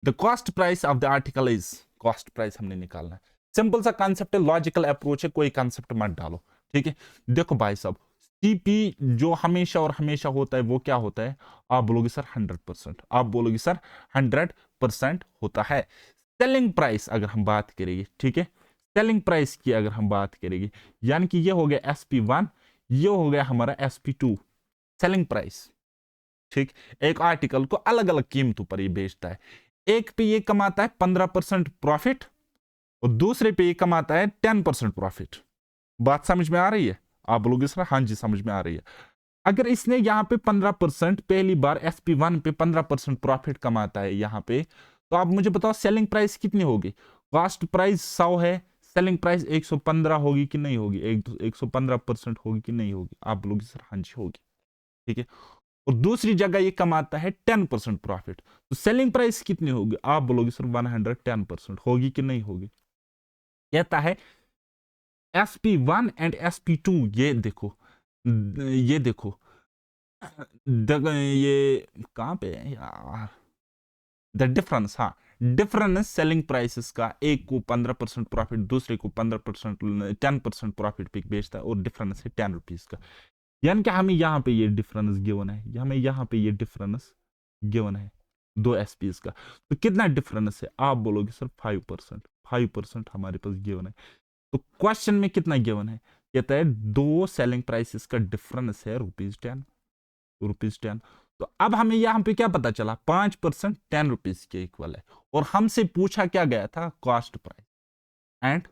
The cost price of the article is, cost price हमने निकालना है। सिंपल सा कॉन्सेप्ट है, लॉजिकल अप्रोच है, कोई concept मत डालो, ठीक है। देखो भाई साहब, सीपी जो हमेशा और हमेशा होता है वो क्या होता है, आप बोलोगे सर 100%, आप बोलोगे सर 100% होता है। सेलिंग प्राइस अगर हम बात करेंगे, ठीक है, सेलिंग प्राइस की अगर हम बात करेंगे, यानी कि ये हो गया SP1, ये हो गया हमारा SP2, सेलिंग प्राइस, ठीक। एक आर्टिकल को अलग अलग कीमतों पर ये बेचता है, एक पे ये कमाता है 15% प्रॉफिट और दूसरे पे ये कमाता है 10% प्रॉफिट। बात समझ में आ रही है? आप बोलोगे सर हाँ जी समझ में आ रही है। अगर इसने यहाँ पे 15%, पहली बार SP1 पे 15% प्रॉफिट कमाता है यहाँ पे, तो आप मुझे बताओ सेलिंग प्राइस कितनी होगी? कॉस्ट प्राइस 100 है, सेलिंग प्राइस 115 होगी कि नहीं होगी? 115% होगी कि नहीं होगी? आप बोलोगे सर हाँ जी होगी, ठीक है। और दूसरी जगह ये कमाता है 10% प्रॉफिट, तो सेलिंग प्राइस कितनी होगी? आप बोलोगे सर 110% होगी कि नहीं होगी? कहता है SP1 एंड SP2, ये देखो, ये देखो, ये कहां पे है यार, द डिफरेंस, हाँ, डिफरेंस सेलिंग प्राइसेस का, एक को 15% प्रॉफिट, दूसरे को 15%, 10% प्रॉफिट पे बेचता है, और डिफरेंस है ₹10 का। यानी कि हमें यहाँ पे ये डिफरेंस गिवन है, हमें यहाँ पे ये डिफरेंस गिवन है दो एसपीज का। तो कितना डिफरेंस है? आप बोलोगे सर 5%, 5% हमारे पास गिवन है। तो क्वेश्चन में कितना गिवन है? कहता है दो सेलिंग प्राइसेस का डिफरेंस है ₹10, ₹10। तो अब हमें यहां पे क्या पता चला? 5% ₹10 के इक्वल है, और हमसे पूछा क्या गया था? Cost price, and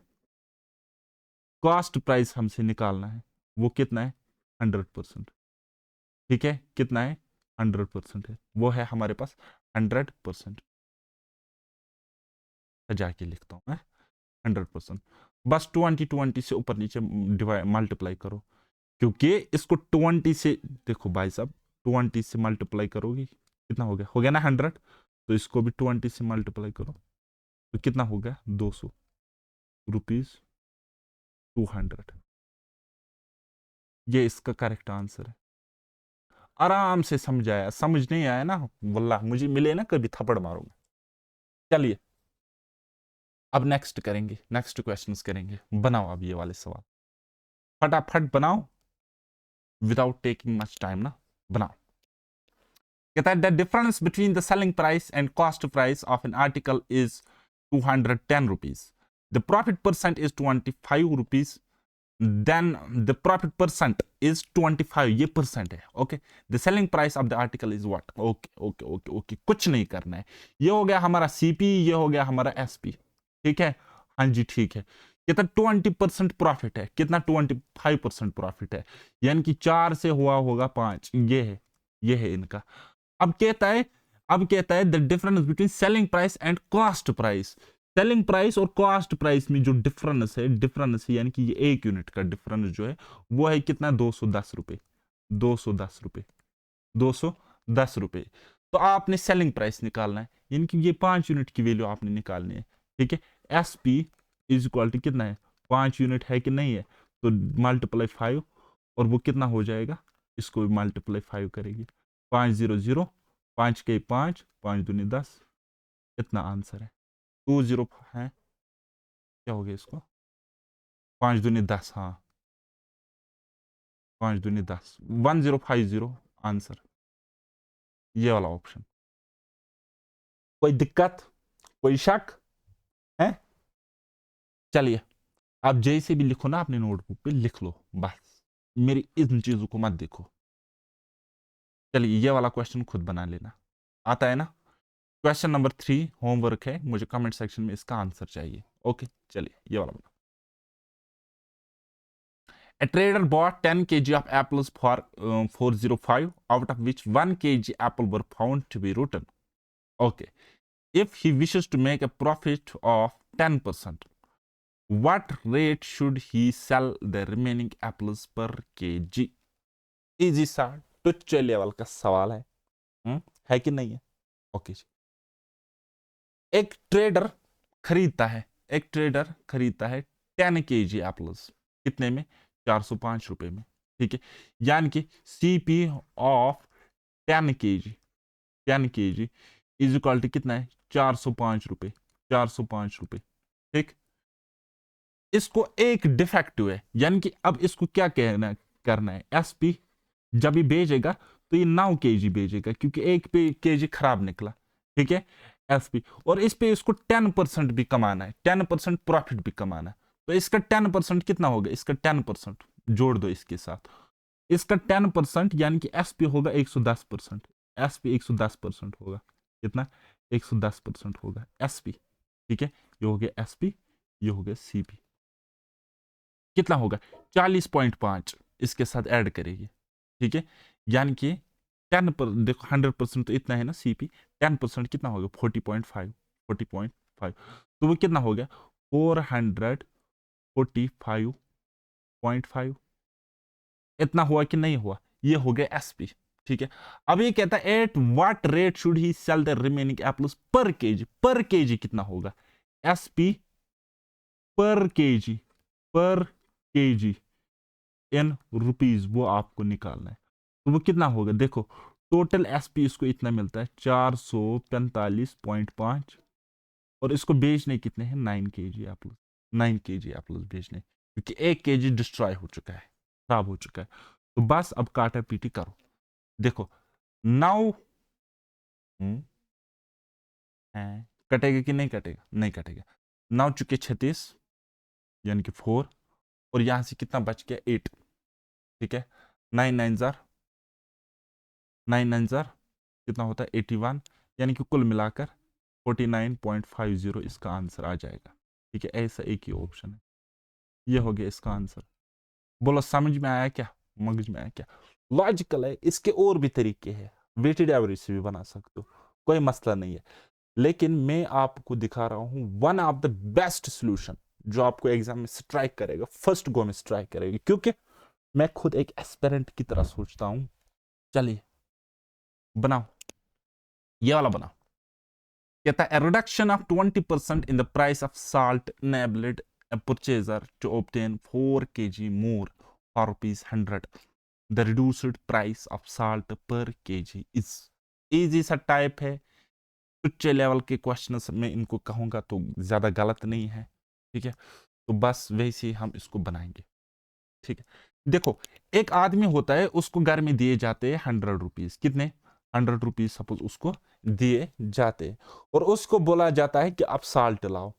cost price हमसे निकालना है, वो कितना है? 100%, ठीक है, कितना है? 100% है, वो है हमारे पास 100%। सजा के लिखता हूं मैं, 100%। बस 20 से ऊपर नीचे डिवाइड मल्टीप्लाई करो, क्योंकि इसको 20 से, देखो भाई साहब, 20 से मल्टीप्लाई करोगे कितना हो गया? हो गया ना 100, तो इसको भी 20 से मल्टीप्लाई करो, तो कितना हो गया? 200 रुपीज, 200। ये इसका करेक्ट आंसर है। आराम से समझ आया? समझ नहीं आया ना, वल्लाह मुझे मिले ना कभी थप्पड़ मारूंगा। चलिए अब नेक्स्ट करेंगे, नेक्स्ट क्वेश्चंस करेंगे। बनाओ अब ये वाले सवाल, फटाफट बनाओ, विदाउट टेकिंग मच टाइम ना, बनाओ। कहता है the difference between the selling price and cost price of an article is ₹210। The profit percent is 25 rupees, then the profit percent is 25, ये परसेंट है, okay. The selling price of the article is what? Okay okay okay okay, कुछ नहीं करना है। ये हो गया हमारा सीपी, ये हो गया हमारा एसपी, ठीक है, हाँ जी ठीक है। कितना? 20% प्रॉफिट है, कितना? 25% प्रॉफिट है, यानी कि 4 से हुआ होगा 5, ये है, ये है इनका। अब कहता है, अब कहता है the difference between selling price and cost price. Selling price और कॉस्ट प्राइस में जो डिफरेंस है, डिफरेंस है यानी कि ये 1 यूनिट का डिफरेंस जो है वो है कितना? 210 रुपए, 210 रुपए, 210 रुपए। तो आपने सेलिंग प्राइस निकालना है, यानी कि ये 5 यूनिट की वैल्यू आपने निकालनी है, ठीक है। S P is equal to कितना है? 5 यूनिट है कि नहीं है? तो मल्टीप्लाई 5, और वो कितना हो जाएगा? इसको भी मल्टीप्लाई 5 करेगी, 500, 5 के 5, 5 दूनी 10, इतना आंसर है। 20 है, क्या हो गया इसको? 5 दूनी 10, हाँ, 5 दूनी 10, 1050 आंसर, ये वाला ऑप्शन। कोई दिक्कत, कोई शक है? चलिए आप जैसे भी लिखो ना अपने नोटबुक पे लिख लो, बस मेरी इन चीजों को मत देखो। चलिए ये वाला क्वेश्चन खुद बना लेना, आता है ना? क्वेश्चन नंबर 3 होमवर्क है, मुझे कमेंट सेक्शन में इसका आंसर चाहिए, ओके। चलिए ये वाला बना। A trader bought 10 kg of apples for 405, out of which 1 kg apple were found to be rotten. Okay. If he wishes to make a profit of 10%, what rate should he sell the remaining apples per kg? Easy सा टुच्चे level का सवाल है कि नहीं है? Okay जी। एक trader खरीदता है एक ट्रेडर खरीदता है 10 kg एप्पल्स, कितने में? 405 रुपए में। ठीक है, यानी कि CP of 10 kg is equal to कितना है? 405 रुपए। 405 रुपए। ठीक, इसको एक डिफेक्टिव है, यानी कि अब इसको क्या करना है? एसपी जब ये भेजेगा तो ये 9 kg भेजेगा, क्योंकि एक पे केजी खराब निकला। ठीक है, एसपी, और इस पे इसको 10% भी कमाना है, 10% प्रॉफिट भी कमाना है। तो इसका 10% कितना होगा? इसका 10% जोड़ दो इसके साथ, इसका 10% यानी कि एसपी होगा 110%। एसपी 110% होगा। कितना? 110% होगा एसपी। ठीक है, ये हो गया एसपी, ये हो गया सीपी। कितना होगा? 40.5 इसके साथ ऐड करेगी। ठीक है, यानी कि 10 पर देखो, 100% तो इतना है ना सीपी, 10% कितना होगा? 40.5। 40.5 तो वो कितना हो गया? 445.5। इतना हुआ कि नहीं हुआ? ये हो गया एसपी। ठीक है, अब ये कहता है at what rate should he sell the remaining apples per kg. Per kg कितना होगा? एसपी पर kg, per KG in rupees, वो आपको निकालना है। तो वो कितना होगा? देखो, टोटल एसपी इसको इतना मिलता है 445.5, और इसको बेचने कितने हैं? 9 kg एप्पल। 9 kg एप्पल बेचने, क्योंकि 1 kg डिस्ट्रॉय हो चुका है, खराब हो चुका है। तो बस अब काटा पीटी करो। देखो, 9 कटेगा कि नहीं कटेगा? नहीं कटेगा। 9 चुके 36, यानी कि 4, और यहां से कितना बच गया? 8। ठीक है, 9 9 जार 9 9 जार कितना होता है? 81, यानी कि कुल मिलाकर 49.50 इसका आंसर आ जाएगा। ठीक है, ऐसा एक ही ऑप्शन है, ये हो गया इसका आंसर। बोलो समझ में आया क्या? मगज में आया क्या? लॉजिकल है। इसके और भी तरीके हैं, वेटेड एवरेज से भी बना सकते हो, कोई मसला नहीं है। लेकिन मैं आपको दिखा रहा हूं one of the best solution, जो आपको एग्जाम में स्ट्राइक करेगा, फर्स्ट गो में स्ट्राइक करेगा, क्योंकि मैं खुद एक एस्पिरेंट की तरह सोचता हूं। चलिए बनाओ, ये वाला बनाओ। कहता है reduction of 20% in the price of salt enabled a purchaser to obtain 4 kg more for ₹100. The reduced price of salt per kg is easy सा टाइप है, उच्च लेवल के क्वेश्चंस में इनको कहूंगा तो ज्यादा गलत नहीं है। ठीक है, तो बस वैसे ही हम इसको बनाएंगे। ठीक है, देखो, एक आदमी होता है, उसको घर में दिए जाते हैं 100 रुपीज। कितने? 100 रुपीज सपोज उसको दिए जाते हैं, और उसको बोला जाता है कि आप साल्ट लाओ।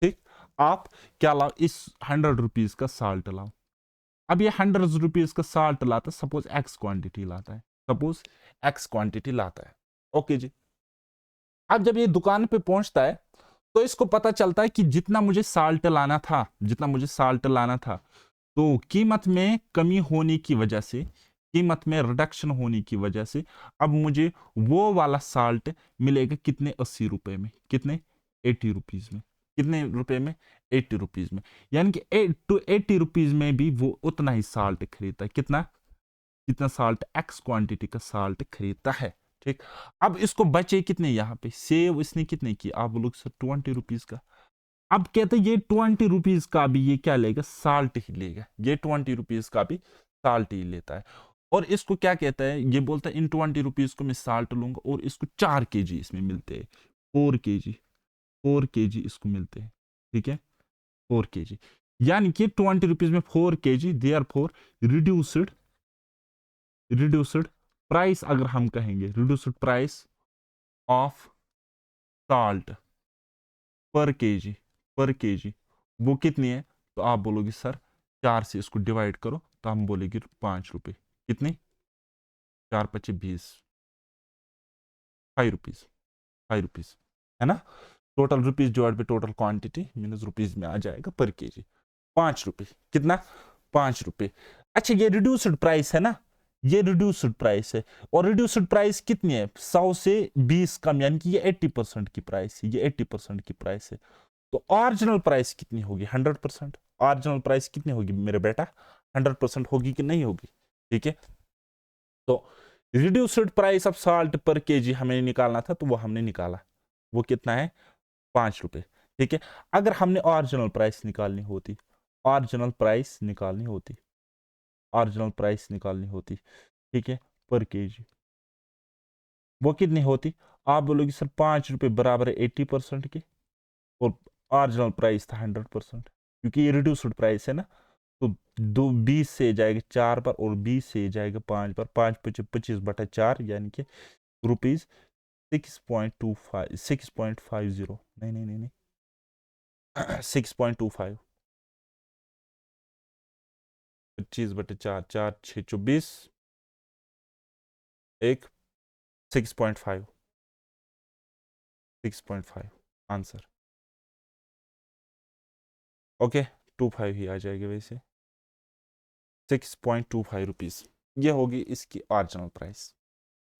ठीक, आप क्या लाओ? इस 100 रुपीज का साल्ट लाओ। अब ये 100 रुपीज का साल्ट लाता है, सपोज एक्स क्वांटिटी लाता है, सपोज एक्स क्वांटिटी लाता है। ओके जी, अब जब ये दुकान पे पहुंचता है, तो इसको पता चलता है कि जितना मुझे साल्ट लाना था, जितना मुझे साल्ट लाना था, तो कीमत में कमी होने की वजह से, कीमत में रिडक्शन होने की वजह से, अब मुझे वो वाला साल्ट मिलेगा कितने? 80 रुपए में। कितने? 80 रुपीज में। कितने रुपए में? 80 रुपीज में। यानी कि 80 रुपीज में भी वो उतना ही साल्ट खरीदता है। कितना? कितना साल्ट? एक्स क्वांटिटी का साल्ट खरीदता है। ठीक, अब इसको बचे कितने? यहाँ पे सेव इसने कितने की? आप बोलोगे सर 20 रुपीज का। अब कहते ये 20 रुपीज का भी ये क्या लेगा? साल्ट ही लेगा। ये 20 रुपीज का भी साल्ट ही लेता है, और इसको क्या कहता है? ये बोलता है इन 20 रुपीज को मैं साल्ट लूंगा, और इसको 4 kg इसमें मिलते हैं। 4 kg, 4 kg इसको मिलते हैं। ठीक है, 4 kg, यानी कि 20 रुपीज में 4 kg, therefore reduced, reduced price, अगर हम कहेंगे reduced price of salt per kg, per kg वो कितनी है? तो आप बोलोगे सर 4 से इसको डिवाइड करो, तो हम बोलेंगे 5 रुपए। कितने? 4 पच्चे 20, 5 रुपीज, 5 रुपीज, है ना? Total rupees divide by total quantity मीनस rupees में आ जाएगा पर केजी। 5 रुपए। कितना? 5 रुपए। अच्छा, ये रिड्यूस्ड प्राइस है ना, ये रिड्यूस्ड प्राइस है, और रिड्यूस्ड प्राइस कितनी है? 100 से 20 कम, यानी कि ये 80% की प्राइस है, ये 80% की प्राइस है। तो ऑरिजिनल प्राइस कितनी होगी? 100%। ऑरिजिनल प्राइस कितनी होगी मेरे बेटा? 100% होगी कि नहीं होगी? ठीक है, तो reduced price of salt per KG हमें निकालना था, तो वो हमने निकाला। वो कितना है? 5 रुपए। ठीक है, अगर हमने ऑरिजिनल प्राइस निकालनी होती, ऑरिजिनल प्राइस निकालनी होती, ऑरिजिनल प्राइस निकालनी होती, ठीक है, पर केजी, वो कितनी होती? आप बोलोगे सर 5 रुपए बराबर है 80% के, और ऑरिजिनल प्राइस था 100%, क्योंकि ये रिड्यूस्ड प्राइस है ना। तो 20 से जाएगा 4 पर, और 20 से जाएगा 5 पर, 5 25 25/4, यानी कि रुपीज 6.25, 6.50, नहीं नहीं नहीं नहीं 6.25, 25/4, 4 6 24, एक 6.5, 6.5 आंसर। ओके, 25 ही आ जाएगी वैसे, 6.25 रुपीज, ये होगी इसकी ओरिजिनल प्राइस।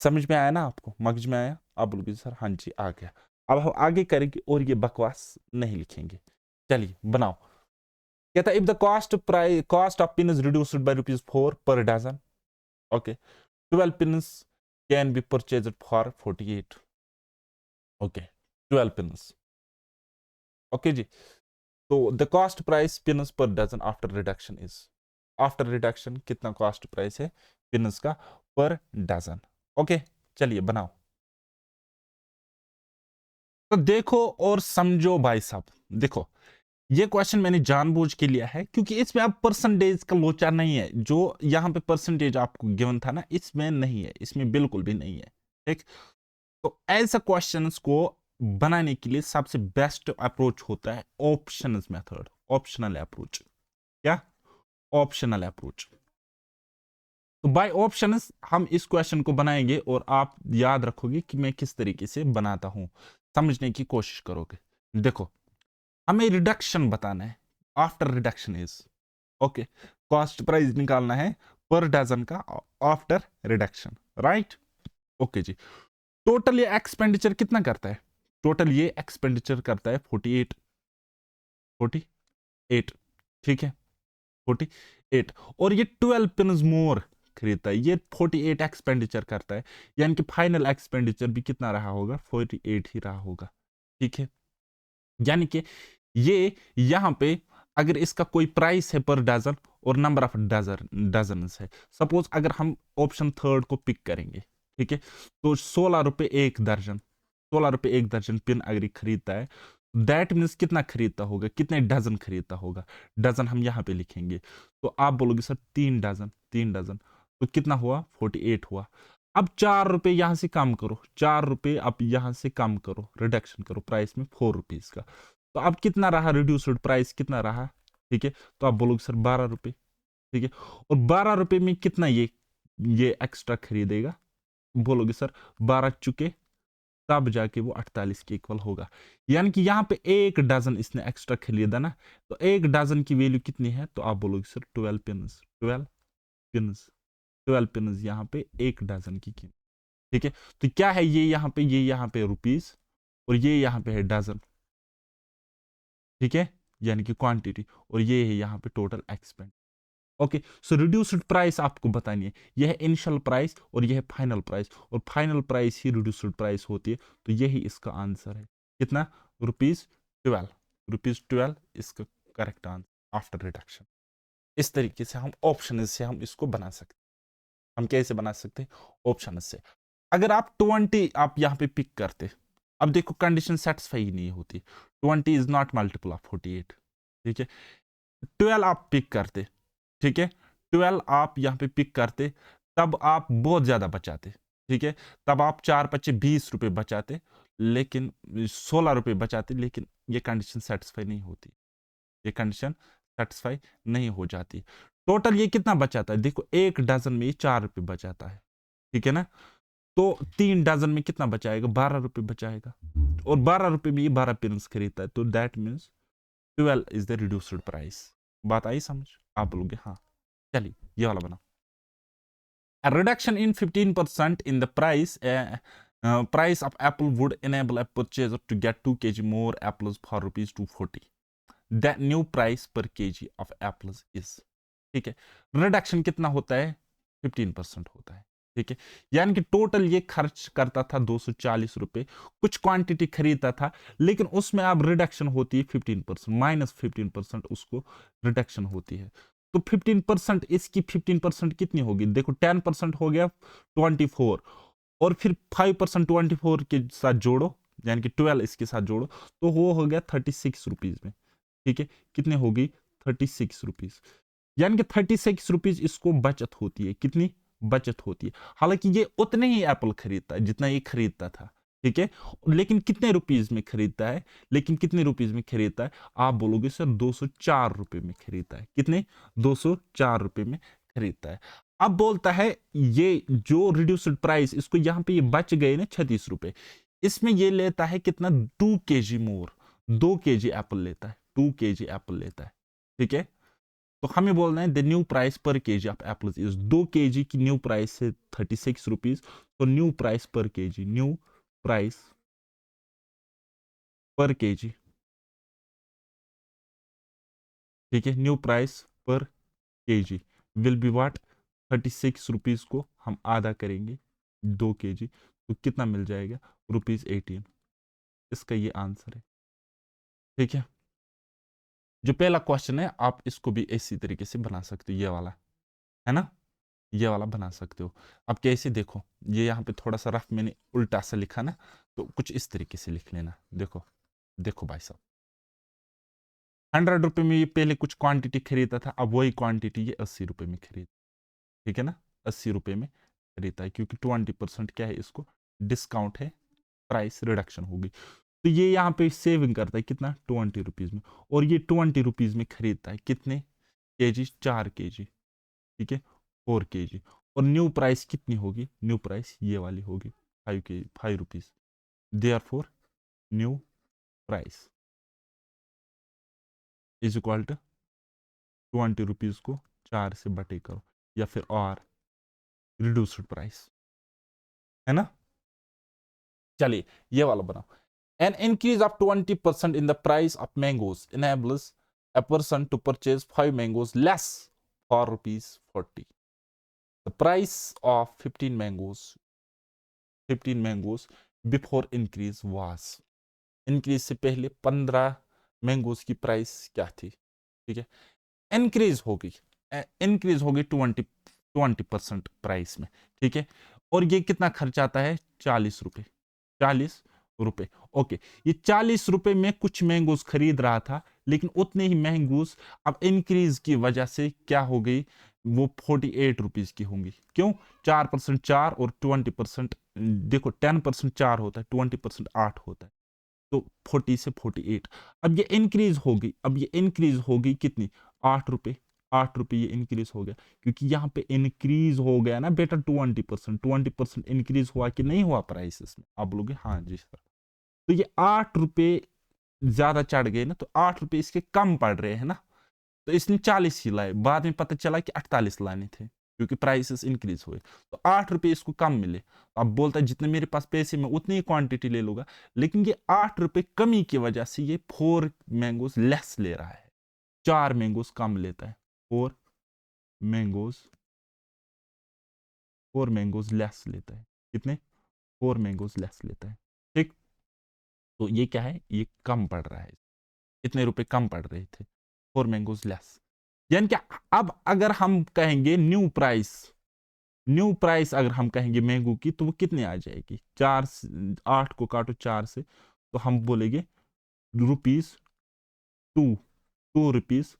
समझ में आया ना आपको? मगज में आया? आप बोलोगे सर हाँ जी आ गया। अब हम आगे करेंगे और ये बकवास नहीं लिखेंगे। चलिए बनाओ। कहता है if the cost of pin is reduced by ₹4 per dozen, okay, 12 pins can be purchased for 48, okay, 12 pins, okay जी। तो the cost price pins per dozen after reduction is, after reduction कितना कॉस्ट प्राइस है pins का per dozen? Okay, चलिए बनाओ। तो देखो और समझो भाई साहब, देखो ये क्वेश्चन मैंने जानबूझ के लिया है क्योंकि इसमें अब परसेंटेज का लोचा नहीं है। जो यहाँ पे परसेंटेज आपको गिवन था ना, इसमें नहीं है, इसमें बिल्कुल भी नहीं है। ठीक, तो ऐसा क्वेश्चंस को बनाने के लिए सबसे बेस्ट अप्रोच होता है ऑप्शंस मेथड, ऑप्शनल अप्रोच। क्या? Optional approach. तो बाय ऑप्शंस हम इस क्वेश्चन को बनाएंगे और आप याद रखोगे कि मैं किस तरीके से बनाता हूं, समझने की कोशिश करोगे। देखो, हमें रिडक्शन बताना है, after reduction is, okay, cost price निकालना है पर डजन का आफ्टर रिडक्शन, राइट? ओके जी। टोटल ये एक्सपेंडिचर कितना करता है? टोटल ये एक्सपेंडिचर करता है 48, 48, ठीक है, 48, और ये 12 पिन्स मोर खरीदता है, ये 48 एक्सपेंडिचर करता है, यानी कि फाइनल एक्सपेंडिचर भी कितना रहा होगा? 48 ही रहा होगा। ठीक है, यानी कि ये यहां पे अगर इसका कोई प्राइस है पर डजन और नंबर ऑफ डजन है, सपोज अगर हम ऑप्शन थर्ड को पिक करेंगे, ठीक है, तो 16 रुपए एक दर्जन, 16 रुपए एक दर्जन पिन अगर ये खरीदता है, दैट मीन्स कितना खरीदता होगा, कितने डजन खरीदता होगा? डजन हम यहाँ पे लिखेंगे, तो आप बोलोगे सर 3 डजन, 3 डजन, तो कितना हुआ? 48 हुआ। अब 4 रुपए यहां से कम करो, 4 रुपए अब यहां से कम करो, रिडक्शन करो प्राइस में 4 रुपीज का, तो अब कितना रहा? रिड्यूस्ड प्राइस कितना रहा? ठीक है, तो आप बोलोगे सर 12 रुपए, ठीक है, और 12 रुपए में कितना ये एक्स्ट्रा खरीदेगा? बोलोगे सर 12 चुके, तब जाके वो 48 के इक्वल होगा। यानी कि यहाँ पे एक डजन इसने एक्स्ट्रा खरीदा ना, तो एक डजन की वैल्यू कितनी है? तो आप बोलोगे सर 12 पिन्स, 12 पिन्स, 12 पिन्स यहाँ पे एक डजन की कीमत। ठीक है, तो क्या है ये यहाँ पे रुपीस, और ये यहाँ पे है डजन, ठीक है, यानी कि क्वांटिटी, और ये है यहाँ पे टोटल एक्सपेंड। ओके, सो रिड्यूस्ड प्राइस आपको बतानी है, यह है इनिशियल प्राइस और यह है फाइनल प्राइस, और फाइनल प्राइस ही रिड्यूस्ड प्राइस होती है, तो यही इसका आंसर है। कितना? ₹12, ₹12 इसका करेक्ट आंसर आफ्टर रिडक्शन। इस तरीके से हम ऑप्शन से हम इसको बना सकते हैं। हम कैसे बना सकते हैं? ऑप्शन से। अगर आप 20 आप यहाँ पे पिक करते, अब देखो कंडीशन सेटिस्फाई ही नहीं होती, 20 इज नॉट मल्टीपल ऑफ 48, ठीक है, 12 आप पिक करते, ठीक है, 12 आप यहाँ पे पिक करते, तब आप बहुत ज्यादा बचाते, ठीक है, तब आप 4 25 20 रुपए बचाते, लेकिन 16 रुपए बचाते, लेकिन ये कंडीशन सेटिस्फाई नहीं होती, ये कंडीशन सेटिस्फाई नहीं हो जाती। टोटल ये कितना बचाता है? देखो एक डजन में ये 4 रुपए बचाता है, ठीक है ना, तो 3 डजन में कितना बचाएगा? 12 रुपए बचाएगा, और 12 रुपए में ये 12 पिन्स खरीदता है, तो that means 12 is the reduced price. बात आई समझ? आप बोलोगे हाँ। चलिए ये वाला बना। A reduction in 15% in the price of apple would enable a purchaser to get 2 kg more apples for ₹240. The new price per kg of apples is, ठीक है, रिडक्शन कितना होता है? 15% होता है, ठीक है, यानी कि टोटल ये खर्च करता था 240 रुपए, कुछ क्वांटिटी खरीदता था, लेकिन उसमें अब रिडक्शन होती है 15%, -15% उसको रिडक्शन होती है। तो 15%, इसकी 15% कितनी होगी? देखो 10% हो गया 24, और फिर 5% 24 के साथ जोड़ो, यानी कि 12 इसके साथ जोड़ो, तो वो हो गया 36 रुपीज में। ठीक है, कितने होगी? 36 रुपीज, यानी कि 36 रुपीज इसको बचत होती है। कितनी बचत होती है? हालांकि ये उतने ही एप्पल खरीदता है जितना ये खरीदता था। ठीक है, लेकिन कितने रुपीज में खरीदता है? लेकिन कितने रुपीज में खरीदता है? आप बोलोगे सर 204 रुपए में खरीदता है। कितने? 204 रुपए में खरीदता है। अब बोलता है ये जो रिड्यूस्ड प्राइस, इसको यहां पे ये बच गए ना 36 रुपए, इसमें ये लेता है कितना? 2 kg मोर, 2 kg एप्पल लेता है, 2 kg एप्पल लेता है। ठीक है, तो हमें बोलना है the new price per kg of apples is, 2 kg की न्यू प्राइस है 36 रुपीज, तो new price per KG, new price per KG, ठीक है, new price per KG will be what? 36 rupees को हम आधा करेंगे 2 kg, तो कितना मिल जाएगा? ₹18। इसका ये आंसर है। ठीक है, जो पहला क्वेश्चन है आप इसको भी इसी तरीके से बना सकते हो, ये वाला है ना, ये वाला बना सकते हो। अब कैसे? देखो, ये यहाँ पे थोड़ा सा रफ मैंने उल्टा सा लिखा ना, तो कुछ इस तरीके से लिख लेना। देखो देखो भाई साहब, 100 रुपए में ये पहले कुछ क्वांटिटी खरीदा था, अब वही क्वांटिटी ये 80 रुपए में खरीद, ठीक है ना, 80 रुपए में खरीदता है, क्योंकि 20% क्या है, इसको डिस्काउंट है, प्राइस रिडक्शन होगी। तो ये यहाँ पे सेविंग करता है कितना? 20 रुपीज में, और ये 20 रुपीज में खरीदता है कितने केजी? 4 kg। ठीक है, 4 kg, और न्यू प्राइस कितनी होगी? न्यू प्राइस ये वाली होगी 5 rupees, therefore new price is equal to 20 rupees को 4 से बटे करो, या फिर और रिड्यूस्ड प्राइस, है ना। चलिए ये वाला बनाओ। An increase of 20% in the price of mangoes enables a person to purchase 5 mangoes less for ₹40. The price of 15 mangoes before increase was, increase से पहले 15 मैंगोज की प्राइस क्या थी? ठीक है, इंक्रीज होगी, 20% प्राइस में। ठीक है, और ये कितना खर्च आता है? 40 रुपए, 40 रुपए। ओके, ये 40 रुपए में कुछ मैंगोज खरीद रहा था, लेकिन उतने ही मैंगोज अब इंक्रीज की वजह से क्या हो गई? वो 48 रुपीज की होंगी। क्यों? 4% 4 और 20%, देखो 10% 4 होता है, 20% 8 होता है, तो 40 से 48। अब ये इंक्रीज होगी, अब ये इंक्रीज होगी कितनी? 8 रुपए, 8 रुपए ये इंक्रीज हो गया, क्योंकि यहाँ पे इंक्रीज हो गया ना बेटा 20%, 20% इंक्रीज हुआ कि नहीं हुआ प्राइसेस में? आप बोलोगे हाँ जी सर। तो ये 8 रुपए ज्यादा चढ़ गए ना, तो 8 रुपए इसके कम पड़ रहे हैं ना, तो इसने 40 ही लाए, बाद में पता चला कि 48 लाने थे, क्योंकि प्राइसेस इंक्रीज हुए, तो 8 रुपए इसको कम मिले। तो अब बोलता है जितने मेरे पास पैसे में उतनी ही क्वांटिटी ले लूंगा, लेकिन ये 8 रुपए कमी की वजह से ये 4 मैंगोज लेस ले रहा है, 4 मैंगोज कम लेता है, 4 मैंगोज 4 मैंगोज लेस लेता है। कितने? 4 मैंगोज लेस लेता है। ठीक, तो ये क्या है? ये कम पड़ रहा है, इतने रुपए कम पड़ रहे थे, 4 मैंगोज लेस। यानी कि अब अगर हम कहेंगे न्यू प्राइस, न्यू प्राइस अगर हम कहेंगे मैंगो की, तो वो कितने आ जाएगी? 8 को काटो 4 से, तो हम बोलेंगे ₹2, 2 रुपीज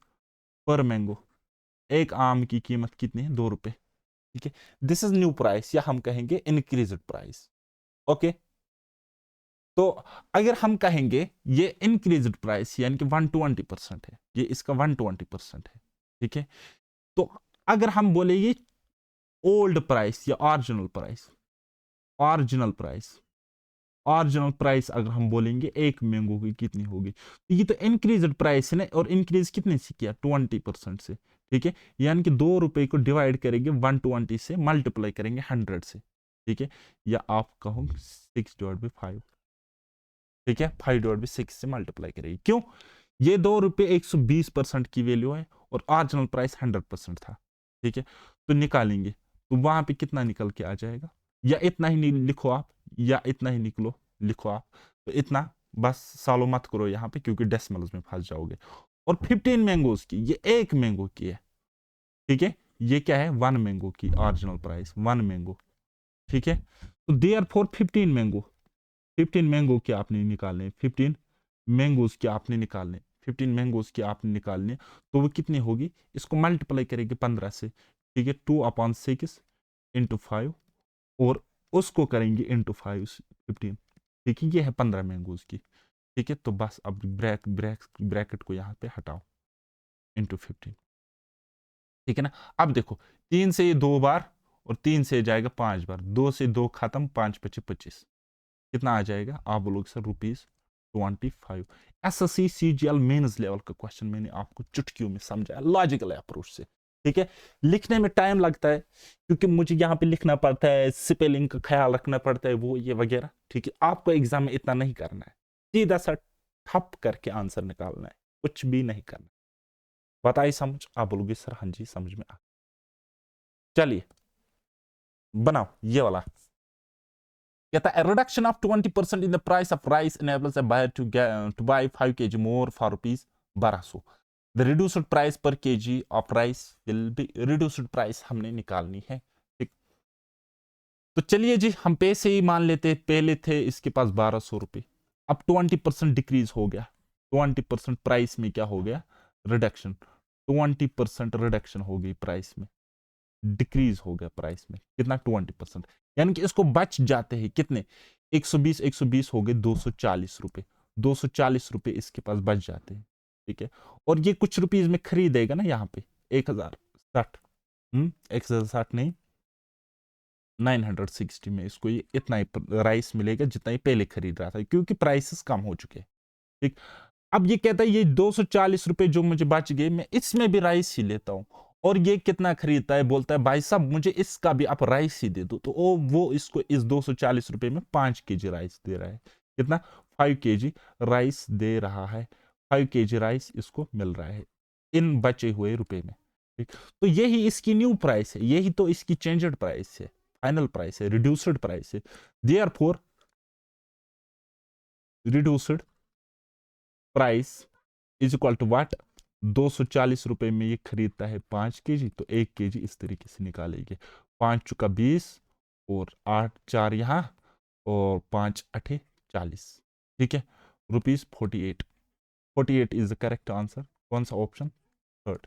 पर मैंगो। एक आम की कीमत कितनी है? 2 रुपए। ठीक है, दिस इज न्यू प्राइस, या हम कहेंगे इंक्रीज्ड प्राइस। ओके, तो अगर हम कहेंगे ये इंक्रीज्ड प्राइस, यानी कि 120% है, ये इसका 120% है। ठीक है, तो अगर हम बोले ये ओल्ड प्राइस या original price, original price, original price अगर हम बोलेंगे एक मैंगो की कितनी होगी, तो ये तो इंक्रीज्ड प्राइस है ना, और इंक्रीज कितने से किया? 20% से। ठीक है, यानी कि 2 रुपए को डिवाइड करेंगे 120 से, मल्टीप्लाई करेंगे 100 से। ठीक है, या आप कहो 6/5। ठीक है, 5/6 से मल्टीप्लाई करेंगे। क्यों? ये 2 रुपए 120% की वैल्यू है, और ओरिजिनल प्राइस 100% था। ठीक है, तो निकालेंगे तो वहां पे कितना निकल के आ जाएगा, या इतना ही लिखो आप, या इतना ही लिखो आप, तो इतना बस सॉल्व मत करो यहाँ पे क्योंकि डेसिमल्स में फंस जाओगे। और 15 मैंगोज की, ये एक मैंगो की है, ठीक है, ये क्या है 1 मैंगो की ओरिजिनल प्राइस 1 मैंगो, ठीक है। तो देयरफॉर 15 मैंगो, 15 मैंगो के आपने निकालने, 15 मैंगोज के आपने निकालने, 15 मैंगोज के आपने निकालने, तो वो कितनी होगी, इसको मल्टीप्लाई करेंगे 15 से, ठीक है, 2/6 इंटू 5, और उसको करेंगे इंटू 5 15, ठीक है, ये है 15 मैंगोज की, ठीक है। तो बस अब ब्रैकेट को यहाँ पे हटाओ, इंटू 15, ठीक है ना। अब देखो 3 से ये 2 बार, और 3 से जाएगा 5 बार, 2 से 2 खत्म, 5 पचे 25, कितना आ जाएगा, आप बोलोगे sir ₹25। SSC CGL mains level का क्वेश्चन मैंने आपको चुटकियों में समझाया लॉजिकल अप्रोच से, ठीक है। लिखने में टाइम लगता है क्योंकि मुझे यहाँ पे लिखना पड़ता है, स्पेलिंग का ख्याल रखना पड़ता है, वो ये वगैरह, ठीक है। आपको एग्जाम में इतना नहीं करना है, सीधा सा ठप करके आंसर निकालना है, कुछ भी नहीं करना। बताइए समझ, आप बोलोगे सर हाँ जी समझ में आ। चलिए बनाओ ये वाला, कहता है reduction of 20% in the price of rice enables a buyer to buy 5 kg more for ₹1200. The reduced price per kg of rice will be, reduced price हमने निकालनी है, ठीक। तो चलिए जी हम पे से ही मान लेते, पहले थे इसके पास ₹1200, अब 20% डिक्रीज हो गया, 20% प्राइस में क्या हो गया, रिडक्शन, 20% रिडक्शन हो गई प्राइस में, डिक्रीज हो गया प्राइस में, कितना 20%, यानी कि इसको बच जाते हैं कितने, 120 हो गए ₹240, ₹240 इसके पास बच जाते हैं, ठीक है। और ये कुछ रुपीज में खरीदेगा ना, यहाँ पे 1060, 1060 नहीं 960 में इसको ये इतना ही राइस मिलेगा जितना ही पहले खरीद रहा था, क्योंकि प्राइसेस कम हो चुके हैं, ठीक। अब ये कहता है ये ₹240 जो मुझे बच गए, मैं इसमें भी राइस ही लेता हूं, और ये कितना खरीदता है, बोलता है भाई साहब मुझे इसका भी आप राइस ही दे दो, तो वो इसको इस ₹240 में 5 केजी राइस दे रहा है, कितना 5 केजी राइस दे रहा है, 5 केजी राइस इसको मिल रहा है इन बचे हुए रुपए में, ठीक। तो यही इसकी न्यू प्राइस है, यही तो इसकी चेंज्ड प्राइस है, फाइनल प्राइस है, रिड्यूस्ड प्राइस है। Therefore reduced price is equal to what, ₹240 में ये खरीदता है 5 केजी, तो 1 केजी इस तरीके से निकालेंगे, 5 चुका 20, और 8 4 यहाँ, और 5 8 40, ठीक है, ₹48, 48 इज द करेक्ट आंसर, कौन सा ऑप्शन, थर्ड,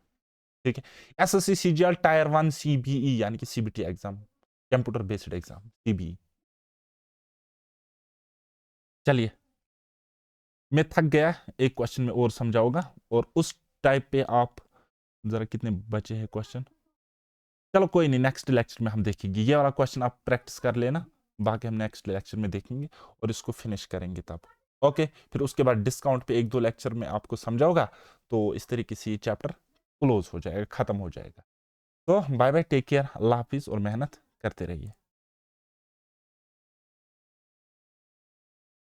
ठीक है। एसएससी सीजीएल टायर 1 सीबीई यानी कि CBT exam, computer based exam CBE. चलिए मैं थक गया, एक क्वेश्चन में और समझाऊंगा, और उस टाइप पे आप जरा कितने बचे हैं क्वेश्चन, चलो कोई नहीं, नेक्स्ट लेक्चर में हम देखेंगे, ये वाला क्वेश्चन आप प्रैक्टिस कर लेना, बाकी हम नेक्स्ट लेक्चर में देखेंगे और इसको फिनिश करेंगे तब, ओके। फिर उसके बाद डिस्काउंट पे 1-2 लेक्चर में आपको समझाऊंगा, तो इस तरीके से ये चैप्टर क्लोज हो जाएगा, खत्म हो जाएगा। तो बाय बाय, टेक केयर, अल्लाह हाफिज, और मेहनत करते रहिए।